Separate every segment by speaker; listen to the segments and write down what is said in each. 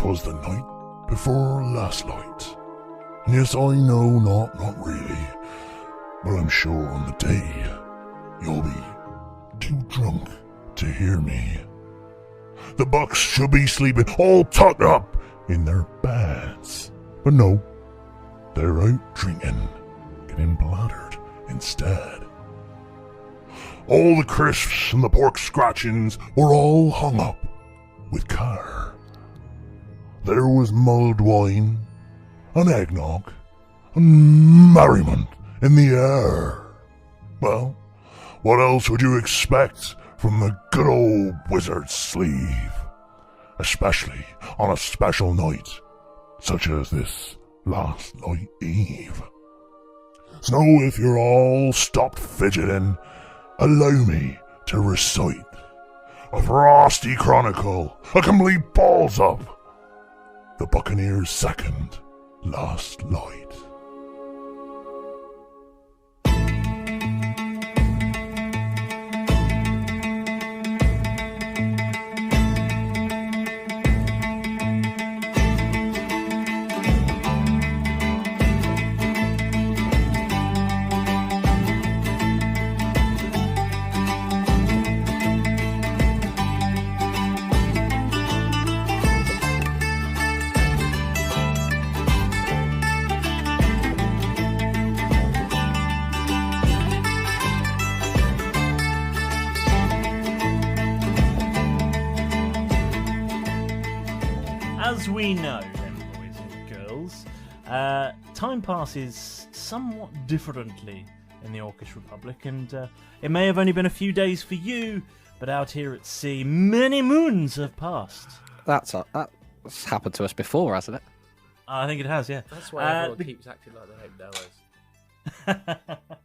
Speaker 1: 'twas the night before Lastlight. And yes, I know, not really, but I'm sure on the day you'll be too drunk to hear me. The bucks should be sleeping all tucked up in their beds, but no, they're out drinking, getting bladdered instead. All the crisps and the pork scratchings were all hung up with care. There was mulled wine, and eggnog, and merriment in the air. Well, what else would you expect from the good old wizard's sleeve? Especially on a special night, such as this Lastlight Eve. So if you're all stopped fidgeting, allow me to recite a frosty chronicle, a complete balls up, the Buccaneers' second Lastlight.
Speaker 2: As we know, then, boys and girls, time passes somewhat differently in the Orcish Republic, and it may have only been a few days for you, but out here at sea, many moons have passed.
Speaker 3: That's happened to us before, hasn't it?
Speaker 2: I think it has, yeah.
Speaker 4: That's why everyone keeps acting like they don't know us.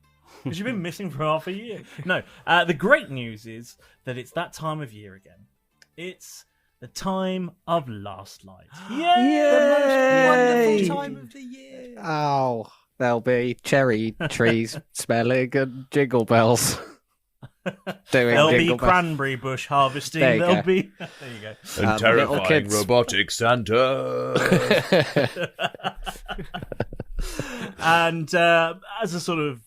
Speaker 2: Because you've been missing for half a year. No, the great news is that it's that time of year again. It's the time of Lastlight. Yay!
Speaker 4: The most wonderful time of the year.
Speaker 3: Oh, there'll be cherry trees smelling and jingle bells.
Speaker 2: There'll be cranberry bush harvesting. There'll be. There you go.
Speaker 5: And terrifying robotic Santa.
Speaker 2: And as a sort of,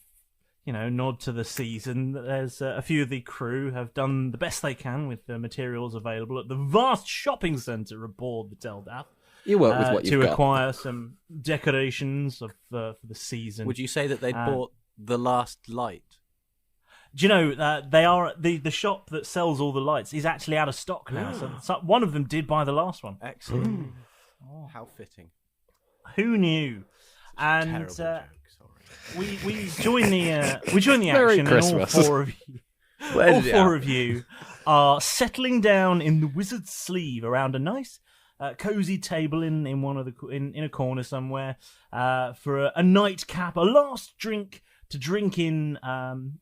Speaker 2: nod to the season, there's a few of the crew have done the best they can with the materials available at the vast shopping centre aboard the Teldaf.
Speaker 3: You work with what you've got.
Speaker 2: To acquire some decorations for the season.
Speaker 4: Would you say that they'd bought the last light?
Speaker 2: Do you know they are the shop that sells all the lights is actually out of stock now? So one of them did buy the last one.
Speaker 4: Excellent. How fitting.
Speaker 2: Who knew? And
Speaker 4: terrible joke.
Speaker 2: we join the action,
Speaker 3: Merry
Speaker 2: and
Speaker 3: Christmas.
Speaker 2: all four of you are settling down in the wizard's sleeve around a nice cozy table in one of the in a corner somewhere for a nightcap, a last drink to drink in.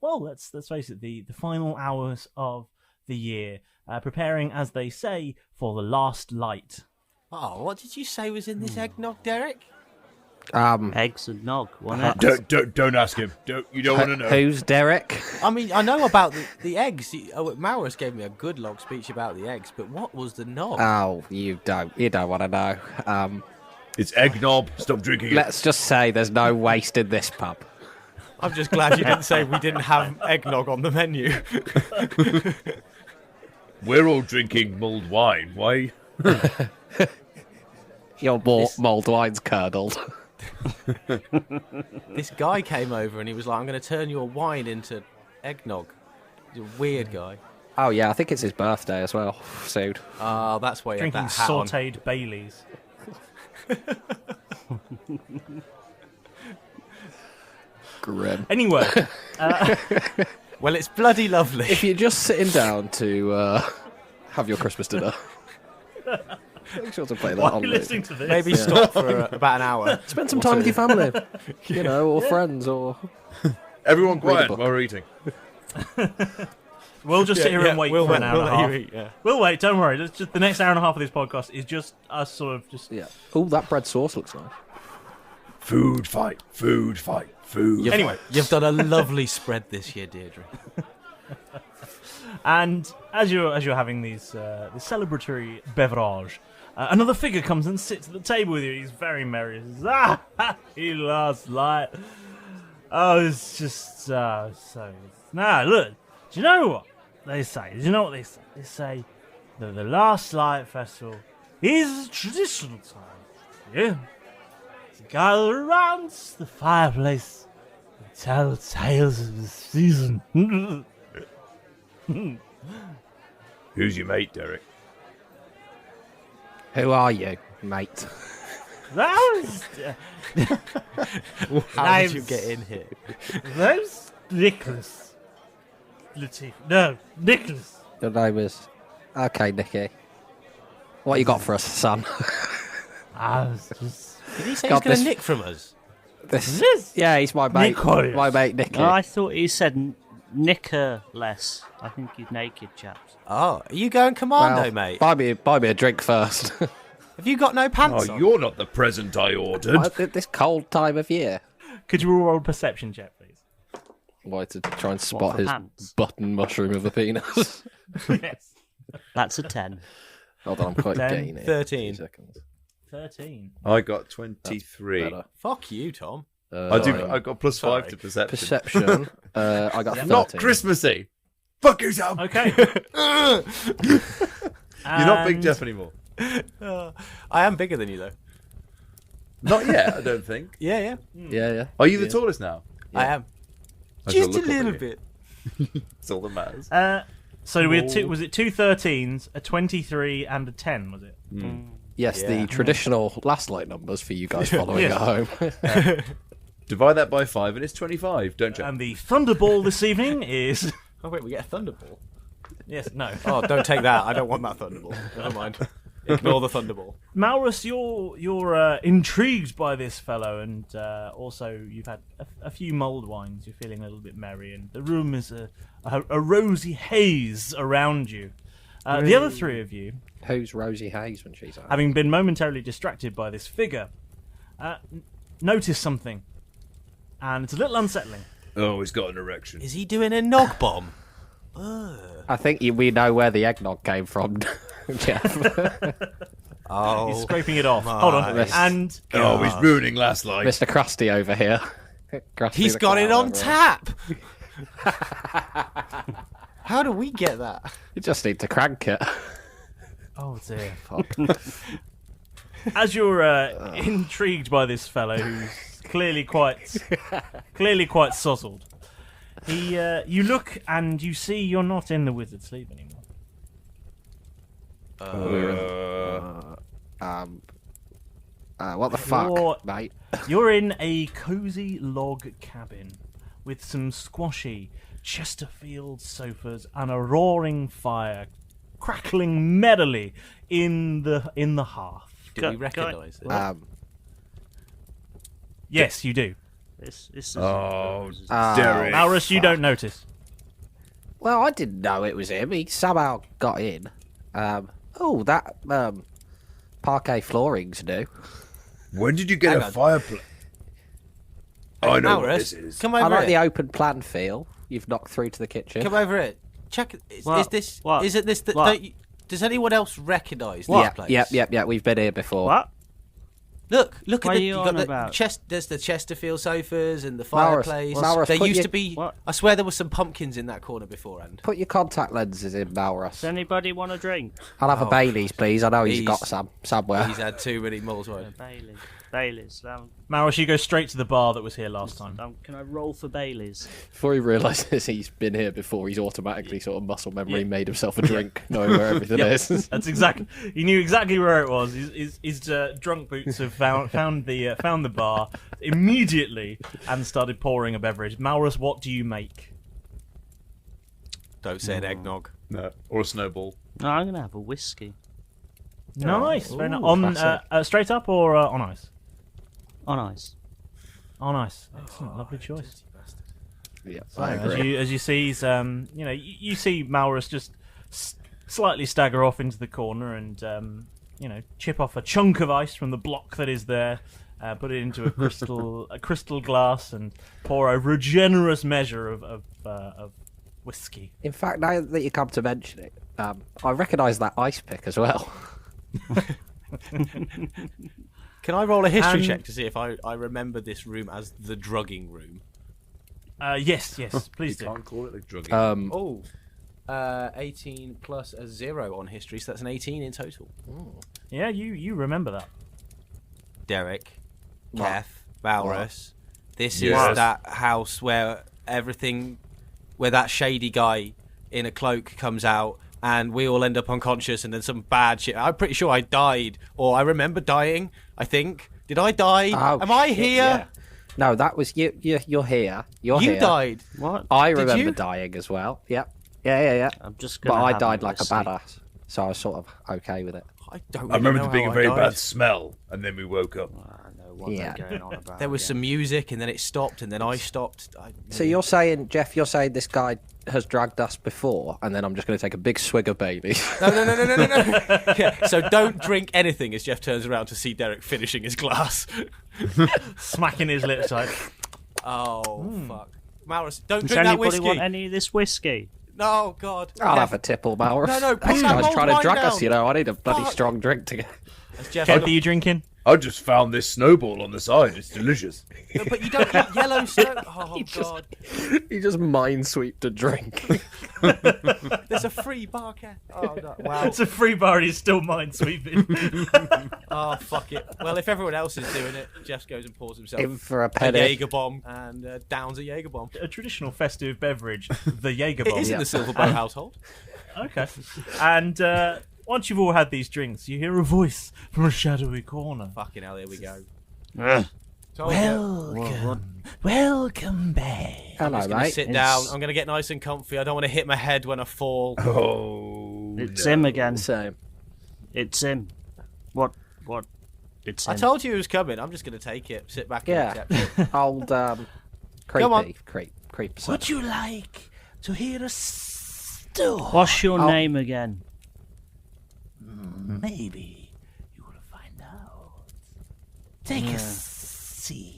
Speaker 2: Let's face it, the final hours of the year, preparing, as they say, for the last light.
Speaker 4: Oh, what did you say was in this eggnog, Derek?
Speaker 6: Eggs and nog, wasn't it?
Speaker 5: Don't ask him. You don't want to know.
Speaker 3: Who's Derek?
Speaker 4: I mean, I know about the eggs. Malrus gave me a good long speech about the eggs, but what was the nog?
Speaker 3: Oh, you don't want to know.
Speaker 5: It's eggnog. Stop drinking it.
Speaker 3: Let's just say there's no waste in this pub.
Speaker 4: I'm just glad you didn't say we didn't have eggnog on the menu.
Speaker 5: We're all drinking mulled wine. Why?
Speaker 3: Your mulled wine's curdled.
Speaker 4: This guy came over and he was like, I'm going to turn your wine into eggnog. He's a weird guy.
Speaker 3: Oh, yeah, I think it's his birthday as well, soon.
Speaker 4: Oh, that's why he had
Speaker 2: Drinking
Speaker 4: that hat on.
Speaker 2: sautéed Baileys.
Speaker 3: Grim.
Speaker 2: Anyway.
Speaker 4: Well, it's bloody lovely.
Speaker 3: If you're just sitting down to have your Christmas dinner, make sure to play that
Speaker 2: Why are
Speaker 3: on
Speaker 2: you
Speaker 3: loop.
Speaker 2: listening to this?
Speaker 4: Maybe stop for about an hour.
Speaker 3: Spend some time with your family, or friends, or...
Speaker 5: Everyone quiet
Speaker 3: book.
Speaker 5: while we're eating.
Speaker 2: We'll just sit here and wait for an hour and a half.
Speaker 4: Eat, yeah.
Speaker 2: We'll wait, don't worry. Just the next hour and a half of this podcast is just us sort of just...
Speaker 3: Yeah. Oh, that bread sauce looks nice.
Speaker 5: Food fight.
Speaker 2: Anyway.
Speaker 4: You've done a lovely spread this year, Deirdre.
Speaker 2: And as you're having these this celebratory beverage, Another figure comes and sits at the table with you. He's very merry. He says, he Lastlight. Oh, it's just so. Now, look, do you know what they say? Do you know what they say? They say that the Lastlight Festival is a traditional time. Yeah. To gather around the fireplace and tell tales of the season.
Speaker 5: Who's your mate, Derek?
Speaker 3: Who are you, mate?
Speaker 2: That was...
Speaker 4: How did you get in here?
Speaker 2: That's Nicholas. Latif. No, Nicholas.
Speaker 3: Your name is... Okay, Nicky. What you got for us, son?
Speaker 2: I was just...
Speaker 4: Did he say
Speaker 3: God,
Speaker 4: he's going to
Speaker 3: this-
Speaker 4: nick from us?
Speaker 3: Yeah, he's my mate.
Speaker 2: Nicholas.
Speaker 3: My mate, Nicky.
Speaker 6: Oh, I thought you said Nicholas. I think you naked chaps.
Speaker 4: Oh, are you going commando,
Speaker 3: Well,
Speaker 4: mate?
Speaker 3: buy me a drink first.
Speaker 4: Have you got no pants
Speaker 5: Oh,
Speaker 4: on?
Speaker 5: you're not the present I ordered.
Speaker 3: At this cold time of year.
Speaker 2: Could you roll a perception check, please?
Speaker 3: Wanted to try and spot
Speaker 6: for
Speaker 3: his
Speaker 6: pants?
Speaker 3: button mushroom of a penis.
Speaker 2: Yes.
Speaker 6: That's a 10.
Speaker 3: Hold on, I'm quite
Speaker 2: 10,
Speaker 3: gaining.
Speaker 4: 13.
Speaker 3: 2 seconds.
Speaker 2: 13.
Speaker 5: I got 23.
Speaker 3: Better.
Speaker 4: Fuck you, Tom.
Speaker 5: I got +5
Speaker 4: Sorry.
Speaker 5: to perception.
Speaker 3: Perception. I got 13.
Speaker 5: Not Christmassy. Fuck yourself.
Speaker 2: Okay.
Speaker 5: You're not Big
Speaker 2: And-
Speaker 5: Jeff anymore.
Speaker 4: I am bigger than you, though.
Speaker 5: Not yet, I don't think.
Speaker 4: Yeah.
Speaker 3: Yeah.
Speaker 5: Are you the tallest now?
Speaker 4: I am.
Speaker 5: I shall
Speaker 4: Just a
Speaker 5: look up
Speaker 4: little
Speaker 5: at you.
Speaker 4: bit.
Speaker 5: That's all that matters.
Speaker 2: So we had was it 2 13s, a 23, and a 10, was it?
Speaker 3: Yes,
Speaker 4: Yeah.
Speaker 3: the traditional Lastlight numbers for you guys following
Speaker 2: Yeah.
Speaker 3: at home.
Speaker 5: Divide that by 5 and it's 25, don't you?
Speaker 2: And the Thunderball this evening is...
Speaker 4: Oh, wait, we get a Thunderball.
Speaker 2: Yes, no.
Speaker 4: Oh, don't take that. I don't want that Thunderball. Never mind. Ignore the Thunderball.
Speaker 2: Malrus, you're intrigued by this fellow, and also you've had a few mulled wines. You're feeling a little bit merry, and the room is a rosy haze around you. The other three of you,
Speaker 3: Who's Rosie Hayes when she's out?
Speaker 2: having been momentarily distracted by this figure, notice something, and it's a little unsettling.
Speaker 5: Oh, he's got an erection.
Speaker 4: Is he doing a nog bomb?
Speaker 3: I think we know where the eggnog came from, Jeff.
Speaker 4: Oh,
Speaker 2: He's scraping it off. Hold on.
Speaker 3: Yes.
Speaker 2: And
Speaker 5: Oh, he's ruining Lastlight.
Speaker 3: Mr. Krusty over here. Krusty
Speaker 4: he's
Speaker 3: the
Speaker 4: got it
Speaker 3: clown
Speaker 4: on
Speaker 3: over here.
Speaker 4: tap. How do we get that?
Speaker 3: You just need to crank it.
Speaker 2: oh dear. As you're intrigued by this fellow who's clearly quite sozzled, you look and you see you're not in the wizard's sleeve anymore.
Speaker 3: What the fuck,
Speaker 2: You're-
Speaker 3: mate?
Speaker 2: You're in a cozy log cabin with some squashy Chesterfield sofas and a roaring fire crackling merrily in the hearth.
Speaker 4: Do we recognise it?
Speaker 2: Yes, you do.
Speaker 6: This is
Speaker 5: Oh, Derek.
Speaker 2: Malrus, you don't notice.
Speaker 3: Well, I didn't know it was him. He somehow got in. That parquet flooring's new.
Speaker 5: When did you get
Speaker 4: Hang
Speaker 5: a
Speaker 4: on.
Speaker 5: fireplace? I know what
Speaker 4: Malrus,
Speaker 5: this is.
Speaker 4: come
Speaker 3: I
Speaker 4: over
Speaker 3: like the
Speaker 4: here.
Speaker 3: open plan feel you've knocked through to the kitchen.
Speaker 4: Come over here. Check. Is
Speaker 6: What?
Speaker 4: this?
Speaker 6: What?
Speaker 4: Is it this? That,
Speaker 6: What?
Speaker 4: don't you, does anyone else recognise
Speaker 3: Yeah,
Speaker 4: this place?
Speaker 3: yeah. We've been here before.
Speaker 6: What?
Speaker 4: Look
Speaker 6: What
Speaker 4: at
Speaker 6: are
Speaker 4: the.
Speaker 6: you
Speaker 4: You
Speaker 6: on
Speaker 4: got the
Speaker 6: about?
Speaker 4: There's the Chesterfield sofas and the
Speaker 3: Malrus,
Speaker 4: fireplace.
Speaker 3: Malrus,
Speaker 4: there
Speaker 3: put
Speaker 4: used
Speaker 3: your-
Speaker 4: to be.
Speaker 6: What?
Speaker 4: I swear there was some pumpkins in that corner beforehand.
Speaker 3: Put your contact lenses in, Malrus.
Speaker 6: Does anybody want a drink?
Speaker 3: I'll have a
Speaker 4: Oh,
Speaker 3: Baileys, please. I know he's got
Speaker 4: He's-
Speaker 3: some somewhere.
Speaker 4: He's had too many malls. Right?
Speaker 6: Baileys.
Speaker 2: Malrus, you go straight to the bar that was here last time.
Speaker 6: Can I roll for Baileys?
Speaker 3: Before he realises he's been here before, he's automatically sort of muscle memory made himself a drink, knowing where everything is.
Speaker 2: That's exactly. He knew exactly where it was. His drunk boots have found the bar immediately and started pouring a beverage. Malrus, what do you make?
Speaker 4: Don't say an eggnog.
Speaker 5: No, or a snowball.
Speaker 6: No, I'm gonna have a whiskey
Speaker 2: Nice. Very nice.
Speaker 3: Ooh,
Speaker 2: On
Speaker 3: classic.
Speaker 2: straight up or on ice?
Speaker 6: on ice.
Speaker 2: On ice. Excellent. Lovely choice.
Speaker 3: Yeah,
Speaker 2: So,
Speaker 3: I agree.
Speaker 2: as you see, he's, you see Malrus just slightly stagger off into the corner and chip off a chunk of ice from the block that is there, put it into a crystal glass, and pour over a generous measure of whiskey.
Speaker 3: In fact, now that you come to mention it, I recognise that ice pick as well.
Speaker 4: Can I roll a history check to see if I remember this room as the drugging room?
Speaker 2: Yes, please
Speaker 5: You
Speaker 2: do.
Speaker 5: can't call it the drugging.
Speaker 4: 18 plus a 0 on history, so that's an 18 in total.
Speaker 2: Yeah, you remember that.
Speaker 4: Derek, Keth, Malrus, this
Speaker 5: Yes.
Speaker 4: is that house where where that shady guy in a cloak comes out and we all end up unconscious and then some bad shit. I'm pretty sure I died, or I remember dying, I think. Did I die?
Speaker 3: Oh,
Speaker 4: Am I
Speaker 3: shit,
Speaker 4: here?
Speaker 3: yeah. No, that was you. You're here. You're
Speaker 4: You
Speaker 3: here.
Speaker 4: died.
Speaker 6: What?
Speaker 3: I
Speaker 4: Did
Speaker 3: remember
Speaker 4: you?
Speaker 3: dying as well. Yep. Yeah.
Speaker 6: I'm just
Speaker 3: But
Speaker 6: gonna.
Speaker 3: I
Speaker 6: have
Speaker 3: died
Speaker 6: a
Speaker 3: like a
Speaker 6: whiskey.
Speaker 3: badass, so I was sort of okay with it.
Speaker 4: I don't
Speaker 5: I remember
Speaker 4: know
Speaker 5: there being
Speaker 4: how
Speaker 5: a very
Speaker 4: I died.
Speaker 5: bad smell, and then we woke up.
Speaker 6: I know what
Speaker 3: Yeah.
Speaker 6: they're going on about.
Speaker 4: There was some music and then it stopped and then I stopped.
Speaker 3: So you're saying, Jeff? You're saying this guy has dragged us before, and then I'm just going to take a big swig of baby.
Speaker 4: No. Yeah, so don't drink anything as Jeff turns around to see Derek finishing his glass.
Speaker 2: Smacking his lips like,
Speaker 4: Oh, fuck. Malrus, don't
Speaker 6: Does
Speaker 4: drink that
Speaker 6: anybody
Speaker 4: whiskey.
Speaker 6: want any of this whiskey?
Speaker 4: No, God.
Speaker 3: I'll
Speaker 4: Jeff,
Speaker 3: have a tipple, Malrus.
Speaker 4: No, put
Speaker 3: This
Speaker 4: that
Speaker 3: guy's
Speaker 4: mulled
Speaker 3: trying to
Speaker 4: wine
Speaker 3: drag us.
Speaker 4: down.
Speaker 3: You know, I need a bloody
Speaker 4: Fuck.
Speaker 3: strong drink to get.
Speaker 4: as Jeff,
Speaker 2: Keth, are you drinking?
Speaker 5: I just found this snowball on the side. It's delicious.
Speaker 4: No, but you don't eat yellow soap. Oh, God.
Speaker 3: He just minesweeped a drink.
Speaker 4: There's a free bar, Keth. Oh, no. Wow.
Speaker 2: It's a free bar and he's still minesweeping.
Speaker 4: Oh, fuck it. Well, if everyone else is doing it, Jeff goes and pours himself
Speaker 3: In for a
Speaker 4: a
Speaker 3: penny.
Speaker 4: Jaeger bomb and downs a Jaeger bomb.
Speaker 2: A traditional festive beverage, the Jaeger
Speaker 4: It
Speaker 2: bomb.
Speaker 4: is in the Silverbow household.
Speaker 2: Okay. And once you've all had these drinks, you hear a voice from a shadowy corner.
Speaker 4: Fucking hell, here we go.
Speaker 2: Welcome back.
Speaker 3: Hello,
Speaker 4: I'm gonna
Speaker 3: mate.
Speaker 4: sit down. I'm gonna get nice and comfy. I don't want to hit my head when I fall.
Speaker 5: Oh,
Speaker 6: It's
Speaker 5: no.
Speaker 6: him again.
Speaker 3: Same.
Speaker 6: It's him. What? It's him.
Speaker 4: I told you he was coming. I'm just gonna take it, sit back and
Speaker 3: Yeah.
Speaker 4: accept it.
Speaker 3: Old creepy,
Speaker 4: Come on.
Speaker 3: creep.
Speaker 2: Would you like to hear a story?
Speaker 6: What's your name again?
Speaker 2: Maybe you will find out. Take a seat.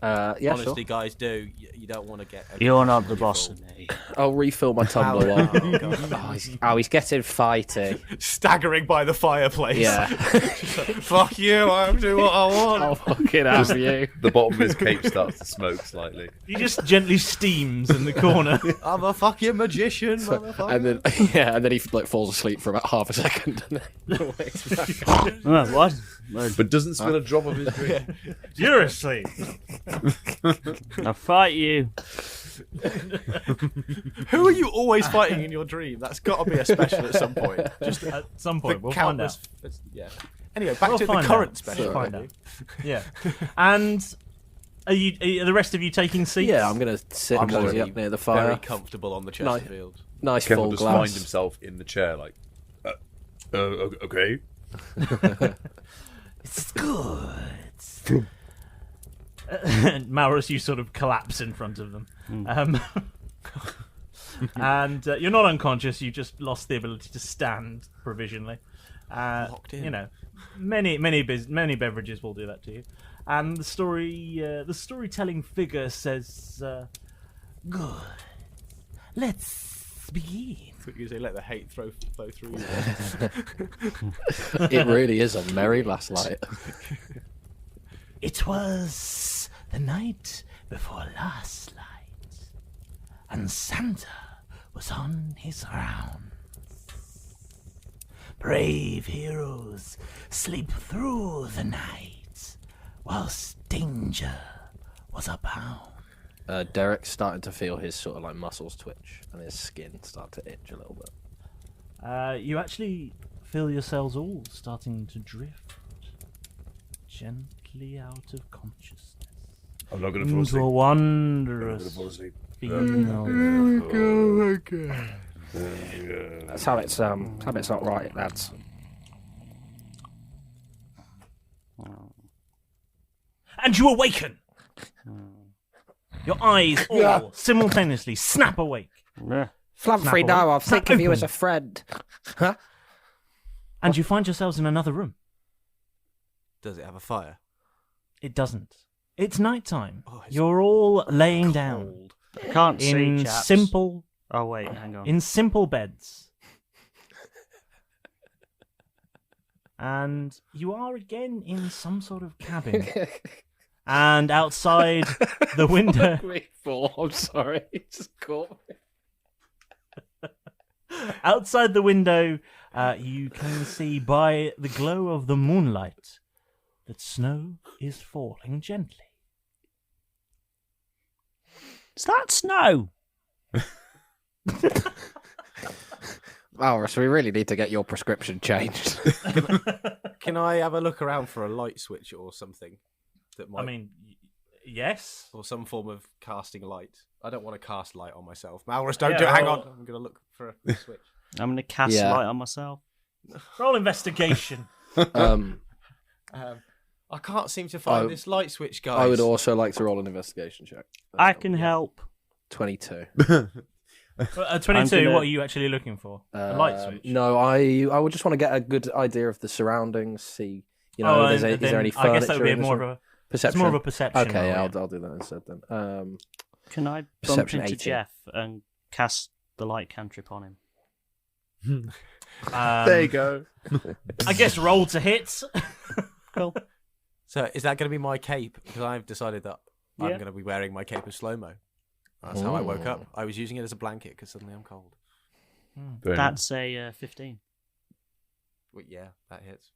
Speaker 3: Yeah,
Speaker 4: Honestly,
Speaker 3: sure.
Speaker 4: guys, you don't want to get.
Speaker 6: You're not the boss of me.
Speaker 3: I'll refill my tumbler
Speaker 4: Oh,
Speaker 3: one.
Speaker 4: God.
Speaker 3: He's getting fighty.
Speaker 4: Staggering by the fireplace.
Speaker 3: Yeah.
Speaker 4: Fuck you! I'm doing what I want.
Speaker 3: I'll fucking have you.
Speaker 5: The bottom of his cape starts to smoke slightly.
Speaker 2: He just gently steams in the corner.
Speaker 4: I'm a fucking magician, motherfucker.
Speaker 3: And then he like falls asleep for about half a second. And then wakes back up.
Speaker 6: What?
Speaker 5: But doesn't spill a drop of his drink.
Speaker 2: You're asleep.
Speaker 6: I'll fight you.
Speaker 4: Who are you always fighting in your dream? That's got to be a special at some point. Just
Speaker 2: At some point, we'll find out.
Speaker 4: Yeah. Anyway, back
Speaker 2: We'll
Speaker 4: to the
Speaker 2: find
Speaker 4: current
Speaker 2: out.
Speaker 4: special.
Speaker 2: We'll find out. Yeah. And are the rest of you taking seats?
Speaker 3: Yeah, I'm gonna sit
Speaker 4: I'm
Speaker 3: cozy
Speaker 4: already
Speaker 3: up near the
Speaker 4: very
Speaker 3: fire.
Speaker 4: comfortable on the
Speaker 3: No.
Speaker 4: Chesterfield.
Speaker 3: Nice
Speaker 5: Kevin
Speaker 3: full
Speaker 5: just finds
Speaker 3: glass.
Speaker 5: himself in the chair, like, okay.
Speaker 2: It's good. Malrus, you sort of collapse in front of them. And you're not unconscious, you just lost the ability to stand provisionally.
Speaker 4: Locked in.
Speaker 2: You know, many beverages will do that to you. And the storytelling figure says, good. Let's begin.
Speaker 4: You say let the hate flow through you.
Speaker 3: It really is a merry Lastlight.
Speaker 2: It was the night before last night, and Santa was on his rounds. Brave heroes sleep through the night, whilst danger was abound.
Speaker 3: Derek's starting to feel his sort of like muscles twitch and his skin start to itch a little bit.
Speaker 2: You actually feel yourselves all starting to drift gently out of consciousness.
Speaker 5: I'm not going to fall
Speaker 2: Into a
Speaker 5: asleep. I'm not
Speaker 2: wondrous
Speaker 5: going to fall asleep.
Speaker 2: feeling.
Speaker 3: Something's not right, lads.
Speaker 2: And you awaken! Your eyes all simultaneously snap awake.
Speaker 3: Flamfrey, no, I'll think of you as a
Speaker 2: open.
Speaker 3: friend. Huh?
Speaker 2: And you find yourselves in another room.
Speaker 4: Does it have a fire?
Speaker 2: It doesn't. It's nighttime.
Speaker 4: Oh, it's
Speaker 2: You're all laying down
Speaker 4: Cold.
Speaker 6: Can't see,
Speaker 2: in
Speaker 6: chaps.
Speaker 2: simple
Speaker 6: Oh wait, hang on.
Speaker 2: in simple beds. and you are again in some sort of cabin. And outside the window...
Speaker 3: I'm sorry. It just caught me.
Speaker 2: Outside the window, you can see by the glow of the moonlight that snow is falling gently.
Speaker 6: Is that snow?
Speaker 3: Malrus, we really need to get your prescription changed.
Speaker 4: Can I have a look around for a light switch or something? That might...
Speaker 2: I mean, yes.
Speaker 4: Or some form of casting light. I don't want to cast light on myself. Malrus, don't do it. Hang on. I'm going to look for a switch.
Speaker 6: I'm going to cast light on myself.
Speaker 2: Roll investigation.
Speaker 4: I can't seem to find this light switch, guys.
Speaker 3: I would also like to roll an investigation check.
Speaker 6: I can help.
Speaker 3: 22.
Speaker 2: 22, what are you actually looking for? A light switch?
Speaker 3: No, I would just want to get a good idea of the surroundings, see, is there any furniture?
Speaker 2: I guess that would be more of a perception. It's more of a perception.
Speaker 3: Okay, I'll do that instead then.
Speaker 6: Can I bump into Jeff and cast the light cantrip on him?
Speaker 5: There you go.
Speaker 2: I guess roll to hit.
Speaker 6: Cool.
Speaker 4: So is that going to be my cape? Because I've decided that I'm going to be wearing my cape of slow-mo. That's how I woke up. I was using it as a blanket because suddenly I'm cold.
Speaker 6: That's a 15.
Speaker 4: Well, yeah, that hits.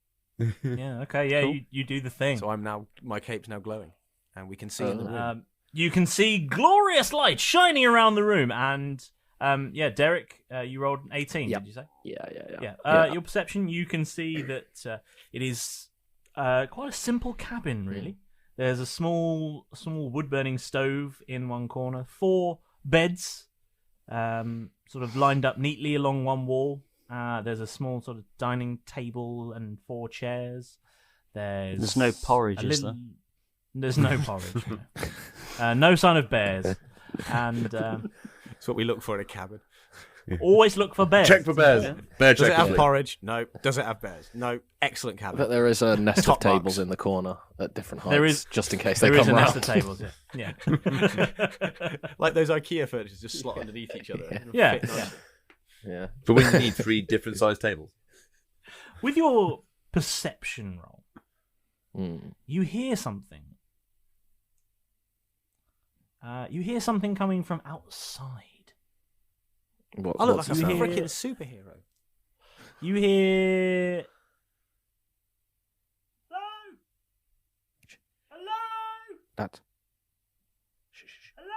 Speaker 2: Yeah, okay, yeah, cool. you do the thing.
Speaker 4: So my cape's now glowing, and we can see in the room.
Speaker 2: You can see glorious light shining around the room, and Derek, you rolled an 18, did you say?
Speaker 3: Yeah.
Speaker 2: Your perception, you can see that it is quite a simple cabin, really. There's a small wood-burning stove in one corner, 4 beds, sort of lined up neatly along one wall. There's a small sort of dining table and 4 chairs.
Speaker 6: There's no porridge, is there?
Speaker 2: There's no porridge. No sign of bears. And
Speaker 4: it's what we look for in a cabin.
Speaker 2: Always look for bears.
Speaker 5: Check for bears. Bear
Speaker 4: Does
Speaker 5: check
Speaker 4: it have porridge? No. Does it have bears? No. Excellent cabin.
Speaker 3: But there is a nest of tables in the corner at different heights, just in case they come round.
Speaker 2: There is a nest of tables, yeah.
Speaker 4: Like those IKEA furniture just slot underneath each other.
Speaker 3: Yeah.
Speaker 5: But when you need 3 different sized tables.
Speaker 2: With your perception roll, you hear something. You hear something coming from outside.
Speaker 4: I look like a freaking superhero.
Speaker 2: You hear... Hello? Hello?
Speaker 3: That.
Speaker 2: Hello?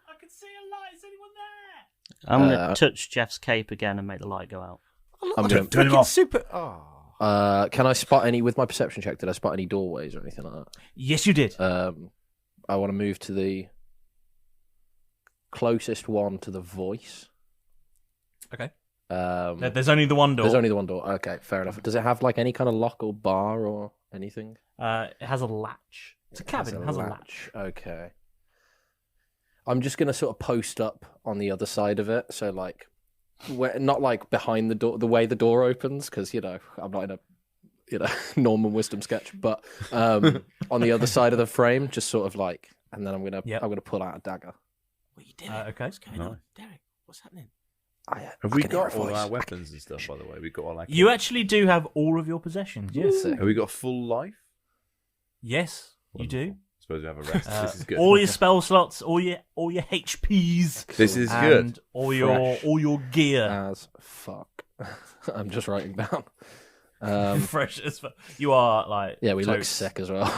Speaker 2: I can see a light. Is anyone there?
Speaker 6: I'm going to touch Jeff's cape again and make the light go out.
Speaker 3: I'm going to
Speaker 5: turn him off.
Speaker 3: Can I spot any, with my perception check, did I spot any doorways or anything like that?
Speaker 2: Yes, you did.
Speaker 3: I want to move to the closest one to the voice.
Speaker 2: Okay. There's only the one door.
Speaker 3: There's only the one door. Okay, fair enough. Does it have like any kind of lock or bar or anything?
Speaker 2: It has a latch. It's a cabin. It has a latch.
Speaker 3: Okay. I'm just gonna sort of post up on the other side of it, so like, not like behind the door, the way the door opens, because I'm not in a Norman Wisdom sketch, but on the other side of the frame, just sort of like, and then I'm gonna pull out a dagger.
Speaker 4: What are you doing?
Speaker 2: Okay.
Speaker 4: What's going on? Derek, what's happening?
Speaker 5: Have we got all our weapons and stuff, by the way? We've got all our...
Speaker 2: You actually do have all of your possessions, yes.
Speaker 5: Have we got full life?
Speaker 2: Yes,
Speaker 5: Wonderful.
Speaker 2: you do.
Speaker 5: Suppose we have a rest. This is good.
Speaker 2: All your spell slots, all your HPs.
Speaker 5: This is
Speaker 2: and
Speaker 5: good.
Speaker 2: All your gear.
Speaker 3: As fuck. I'm just writing down.
Speaker 2: Fresh as fuck. You are like...
Speaker 3: Yeah, we look sick as well.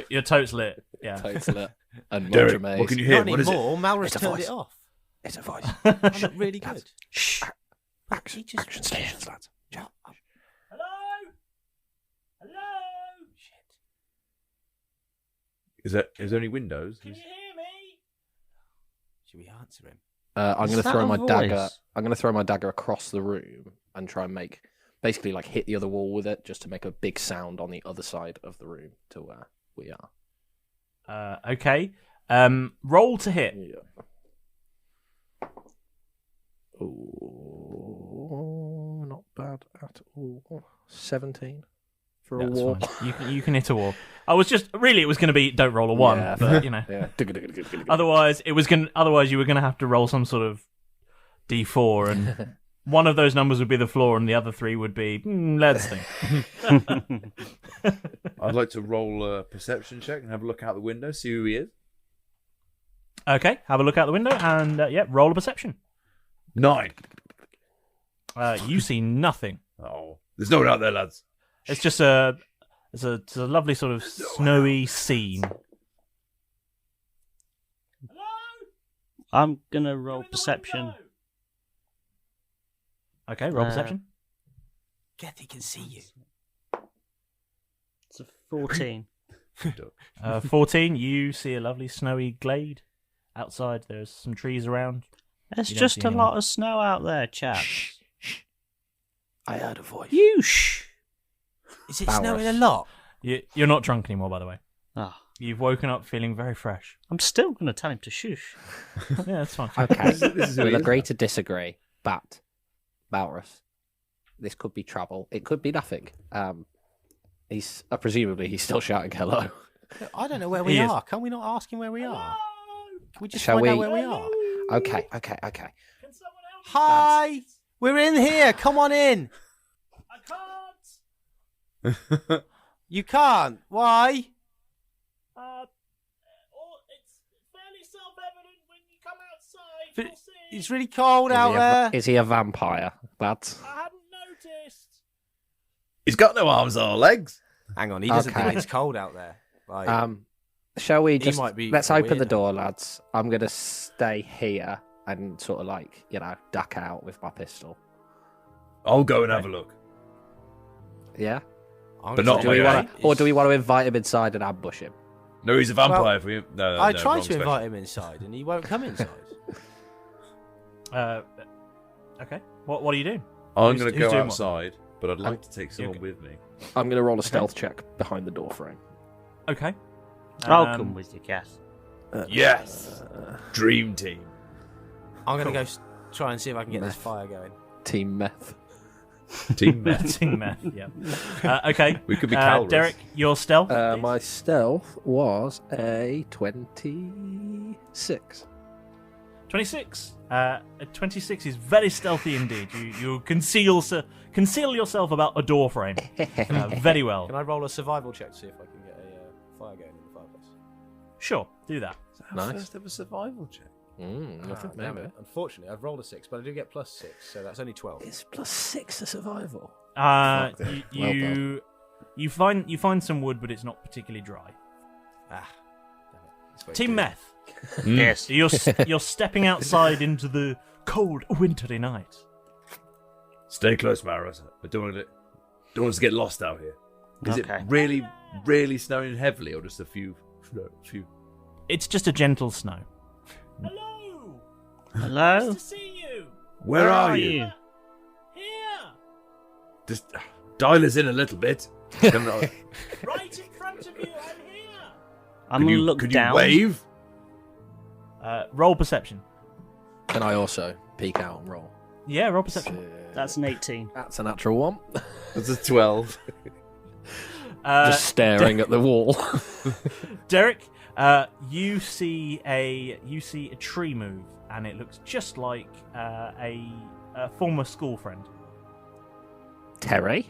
Speaker 2: Your totes lit. Yeah.
Speaker 3: Totes lit. And
Speaker 5: Derek,
Speaker 3: much
Speaker 5: what can you hear?
Speaker 4: Not
Speaker 5: What is it?
Speaker 4: anymore. Malrus
Speaker 3: It's a
Speaker 4: turned
Speaker 3: voice.
Speaker 4: it off.
Speaker 3: It's a voice.
Speaker 4: I look really good.
Speaker 3: Shh. Action stations, lads.
Speaker 2: Hello? Hello? Shit.
Speaker 5: Is there any windows?
Speaker 2: Can you hear me?
Speaker 4: Should we answer him?
Speaker 3: I'm
Speaker 6: Is
Speaker 3: going to
Speaker 6: that
Speaker 3: throw
Speaker 6: a
Speaker 3: my
Speaker 6: voice?
Speaker 3: dagger. I'm going to throw my dagger across the room and try and basically like hit the other wall with it, just to make a big sound on the other side of the room to where we are.
Speaker 2: Okay. Roll to hit.
Speaker 3: Yeah. Oh, not bad at all. 17 for a
Speaker 2: That's
Speaker 3: wall.
Speaker 2: fine. You can hit a wall. It was going to be don't roll a 1,
Speaker 3: Yeah.
Speaker 2: but
Speaker 3: Yeah.
Speaker 2: Otherwise you were going to have to roll some sort of D4 and One of those numbers would be the floor, and the other 3 would be let's think.
Speaker 5: I'd like to roll a perception check and have a look out the window, see who he is.
Speaker 2: Okay, have a look out the window, and roll a perception.
Speaker 5: 9.
Speaker 2: You see nothing.
Speaker 5: Oh, there's no one out there, lads.
Speaker 2: It's just it's a lovely sort of snowy scene.
Speaker 6: I'm gonna roll perception.
Speaker 2: Okay, roll perception.
Speaker 4: Keth, he can see you.
Speaker 6: It's a 14.
Speaker 2: 14, you see a lovely snowy glade. Outside, there's some trees around.
Speaker 6: There's just a lot of snow out there, chaps.
Speaker 3: Shh. I heard a voice.
Speaker 6: You shh.
Speaker 4: Is it snowing a lot?
Speaker 2: You're not drunk anymore, by the way.
Speaker 6: Oh.
Speaker 2: You've woken up feeling very fresh.
Speaker 6: I'm still going to tell him to shush.
Speaker 2: Yeah, that's fine.
Speaker 3: Okay,
Speaker 5: This is who
Speaker 3: we'll
Speaker 5: he is
Speaker 3: agree
Speaker 5: now.
Speaker 3: to disagree, but Malrus, this could be trouble. It could be nothing. Presumably he's still shouting hello.
Speaker 4: I don't know where we are. Can we not ask him where we are? Can we just
Speaker 3: Shall
Speaker 4: find
Speaker 3: we?
Speaker 4: out where we are?
Speaker 3: Okay.
Speaker 2: Can someone help me?
Speaker 4: Hi! We're in here. Come on in.
Speaker 2: I can't.
Speaker 4: You can't. Why?
Speaker 2: It's fairly self-evident when you come outside.
Speaker 4: But
Speaker 2: You'll see.
Speaker 4: it's really cold out there.
Speaker 3: Is he a vampire, lads?
Speaker 2: I hadn't noticed.
Speaker 5: He's got no arms or legs.
Speaker 4: Hang on, he doesn't
Speaker 3: Okay.
Speaker 4: think it's cold out there. Like,
Speaker 3: Shall we just
Speaker 4: might be
Speaker 3: let's
Speaker 4: a
Speaker 3: open the
Speaker 4: weirdo.
Speaker 3: door, lads? I'm gonna stay here and sort of like duck out with my pistol.
Speaker 5: I'll go and have a look.
Speaker 3: Yeah.
Speaker 4: I'm
Speaker 5: But
Speaker 4: gonna
Speaker 5: not
Speaker 4: say
Speaker 5: my
Speaker 3: Do we
Speaker 5: guy.
Speaker 3: want to, or do we want to invite him inside and ambush him?
Speaker 5: No, he's a vampire for you. No,
Speaker 4: I
Speaker 5: no,
Speaker 4: tried
Speaker 5: wrong
Speaker 4: to
Speaker 5: special.
Speaker 4: invite him inside, and he won't come inside.
Speaker 2: Okay. What are you doing?
Speaker 5: I'm
Speaker 2: Who's
Speaker 5: going to
Speaker 2: doing
Speaker 5: go
Speaker 2: what?
Speaker 5: outside, but I'd like to take someone
Speaker 2: okay.
Speaker 5: with me.
Speaker 3: I'm gonna roll a stealth check behind the door frame.
Speaker 2: Okay.
Speaker 6: I'll come with you, Keth.
Speaker 5: Yes! Dream team.
Speaker 4: I'm gonna go try and see if I can get this
Speaker 3: Meth.
Speaker 4: fire going.
Speaker 3: Team meth.
Speaker 5: Team meth.
Speaker 2: Team meth. Yeah. Okay.
Speaker 5: We could be Calrus.
Speaker 2: Derek, your stealth.
Speaker 3: My stealth was a 26.
Speaker 2: 26. A 26 is very stealthy indeed. You conceal yourself about a door frame very well.
Speaker 4: Can I roll a survival check to see if I can get a fire going in the fireplace?
Speaker 2: Sure, do that.
Speaker 3: Nice.
Speaker 5: First ever survival check.
Speaker 3: I think
Speaker 4: Damn
Speaker 3: maybe.
Speaker 4: it. Unfortunately, I've rolled a 6, but I do get +6, so that's only 12.
Speaker 3: It's +6 to survival.
Speaker 2: You find some wood, but it's not particularly dry.
Speaker 4: Ah, damn it. It's very
Speaker 2: Team
Speaker 4: good.
Speaker 2: meth.
Speaker 6: Yes.
Speaker 2: You're stepping outside into the cold, wintry night.
Speaker 5: Stay close, Malrus. I don't want us to get lost out here. Is
Speaker 6: Okay.
Speaker 5: it really, really snowing heavily, or just a few?
Speaker 2: It's just a gentle snow. Hello.
Speaker 6: Hello?
Speaker 2: Nice to see you.
Speaker 5: Where are you?
Speaker 2: Here.
Speaker 5: Just dial us in a little bit. Can
Speaker 2: Right in front of you. I'm here.
Speaker 6: I'm going to
Speaker 5: you,
Speaker 6: look
Speaker 5: could
Speaker 6: down.
Speaker 5: you wave?
Speaker 2: Roll perception.
Speaker 3: Can I also peek out and roll?
Speaker 2: Yeah, roll perception.
Speaker 6: That's an 18.
Speaker 3: That's a natural one.
Speaker 5: That's a 12.
Speaker 3: Just staring at the wall.
Speaker 2: Derek, you see a tree move, and it looks just like a former school friend.
Speaker 3: Terry.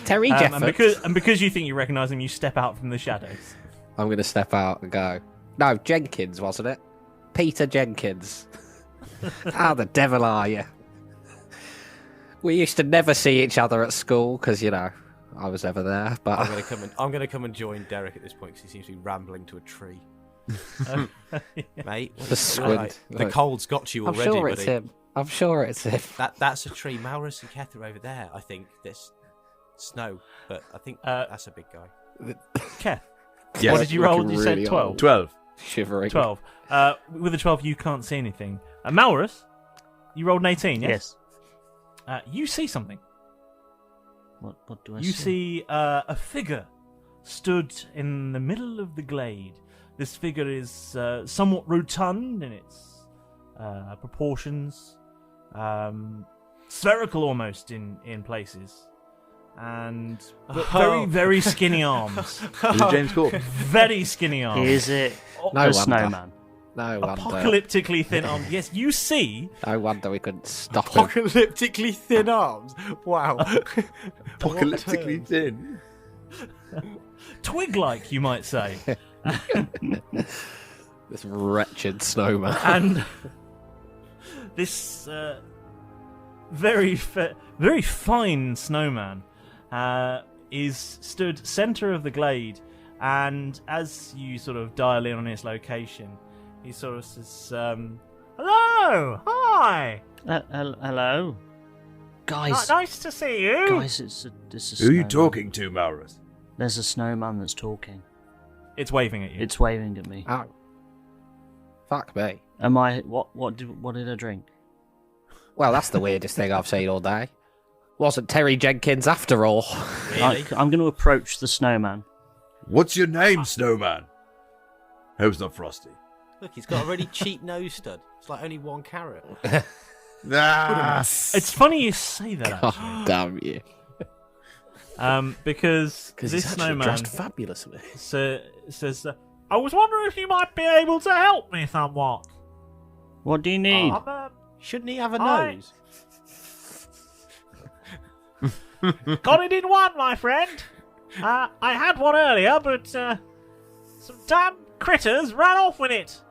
Speaker 3: Terry
Speaker 2: And
Speaker 3: Jeffords.
Speaker 2: because you think you recognise him, you step out from the shadows.
Speaker 3: I'm going to step out and go. No, Jenkins, wasn't it? Peter Jenkins. How the devil are you? We used to never see each other at school because, I was never there. But
Speaker 4: I'm gonna come and join Derek at this point because he seems to be rambling to a tree. Mate,
Speaker 3: The squint.
Speaker 4: the cold's got you
Speaker 3: I'm
Speaker 4: already,
Speaker 3: sure it's
Speaker 4: buddy.
Speaker 3: him. I'm sure it's him.
Speaker 4: That's a tree. Malrus and Keth are over there. I think there's snow, but I think that's a big guy.
Speaker 2: Keth,
Speaker 5: Yes.
Speaker 2: what did you roll?
Speaker 3: Looking
Speaker 2: You said
Speaker 3: really
Speaker 2: 12.
Speaker 3: old.
Speaker 5: 12.
Speaker 3: Shivering.
Speaker 2: 12. With a 12, you can't see anything. Malrus, you rolled an 18, yes? You see something.
Speaker 6: What do I
Speaker 2: You
Speaker 6: see?
Speaker 2: see a figure stood in the middle of the glade. This figure is somewhat rotund in its proportions, spherical almost in places, and but very, very skinny arms.
Speaker 5: Is it James Corden?
Speaker 2: Very skinny arms.
Speaker 6: Is it
Speaker 3: No
Speaker 6: a
Speaker 3: wonder.
Speaker 6: snowman?
Speaker 3: No wonder.
Speaker 2: Apocalyptically thin arms. Yes, you see.
Speaker 3: No wonder we couldn't stop him.
Speaker 4: Apocalyptically thin arms. Wow.
Speaker 5: Apocalyptically thin.
Speaker 2: Twig-like, you might say.
Speaker 3: This wretched snowman.
Speaker 2: And this very fine snowman is stood centre of the glade, and as you sort of dial in on his location, he sort of says, "Hello, hi,
Speaker 6: Hello, guys.
Speaker 2: Nice to see you,
Speaker 6: Guys, it's a
Speaker 5: Who are
Speaker 6: snowman.
Speaker 5: you talking to, Malrus?
Speaker 6: There's a snowman that's talking.
Speaker 2: It's waving at you.
Speaker 6: It's waving at me.
Speaker 3: Oh. Fuck me.
Speaker 6: Am I? What did I drink?
Speaker 3: Well, that's the weirdest thing I've seen all day. Wasn't Terry Jenkins after all.
Speaker 4: Really?
Speaker 6: I'm going to approach the snowman.
Speaker 5: What's your name, Snowman? Hope it's not Frosty.
Speaker 4: Look, he's got a really cheap nose stud. It's like only 1 carat.
Speaker 2: It's funny you say that,
Speaker 3: God
Speaker 2: actually.
Speaker 3: damn you.
Speaker 2: Because
Speaker 3: Because
Speaker 2: this
Speaker 3: he's actually
Speaker 2: snowman
Speaker 3: dressed fabulously.
Speaker 2: says, "I was wondering if you might be able to help me somewhat.
Speaker 6: What do you need?
Speaker 4: Shouldn't he have a
Speaker 2: I-
Speaker 4: nose?
Speaker 2: Got it in one, my friend. I had one earlier, but some damn critters ran off with it.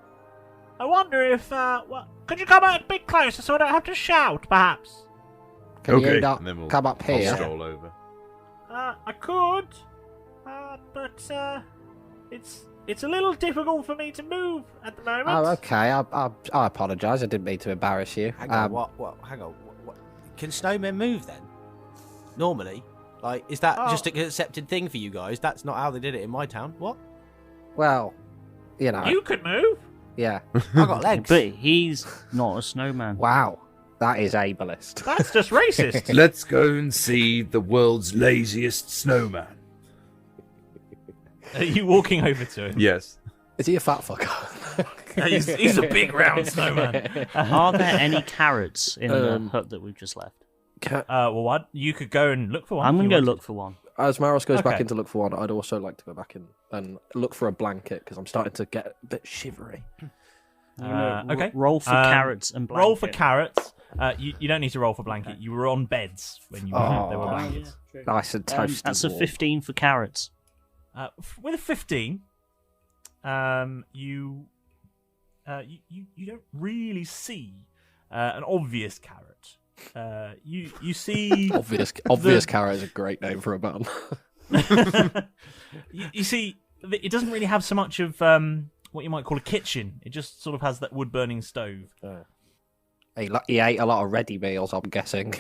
Speaker 2: I wonder if, could you come out a bit closer so I don't have to shout, perhaps?
Speaker 3: Can
Speaker 5: Okay,
Speaker 3: you not
Speaker 5: and then we'll-
Speaker 3: come up
Speaker 5: I'll
Speaker 3: here?
Speaker 5: stroll over.
Speaker 2: I could, but it's a little difficult for me to move at the moment.
Speaker 3: Oh, okay. I apologise. I didn't mean to embarrass you.
Speaker 4: Hang on, what? Hang on. What? Can snowmen move then? Normally? Like, is that just an accepted thing for you guys? That's not how they did it in my town. What?
Speaker 3: Well, you know.
Speaker 2: You can move.
Speaker 3: Yeah.
Speaker 4: I got legs.
Speaker 6: But he's not a snowman.
Speaker 3: Wow. That is ableist.
Speaker 2: That's just racist.
Speaker 5: Let's go and see the world's laziest snowman.
Speaker 2: Are you walking over to him?
Speaker 5: Yes.
Speaker 3: Is he a fat fucker?
Speaker 2: He's a big round snowman.
Speaker 6: Are there any carrots in the hut that we've just left?
Speaker 2: Well, what? You could go and look for one.
Speaker 6: I'm
Speaker 2: if
Speaker 6: going
Speaker 2: you
Speaker 6: to go
Speaker 2: wanted.
Speaker 6: look for one.
Speaker 3: As Malrus goes back
Speaker 2: Okay.
Speaker 3: in to look for one, I'd also like to go back in and look for a blanket because I'm starting to get a bit shivery.
Speaker 2: Okay.
Speaker 6: Roll for carrots and blanket.
Speaker 2: Roll for carrots. You don't need to roll for blanket. You were on beds when you were there were blankets.
Speaker 3: Nice and toasty.
Speaker 6: That's a
Speaker 3: warm.
Speaker 6: 15 for carrots.
Speaker 2: With a 15, you don't really see an obvious carrot. You see
Speaker 3: Obvious carrot is a great name for a man.
Speaker 2: you see it doesn't really have so much of what you might call a kitchen. It just sort of has that wood burning stove.
Speaker 3: He ate a lot of ready meals, I'm guessing.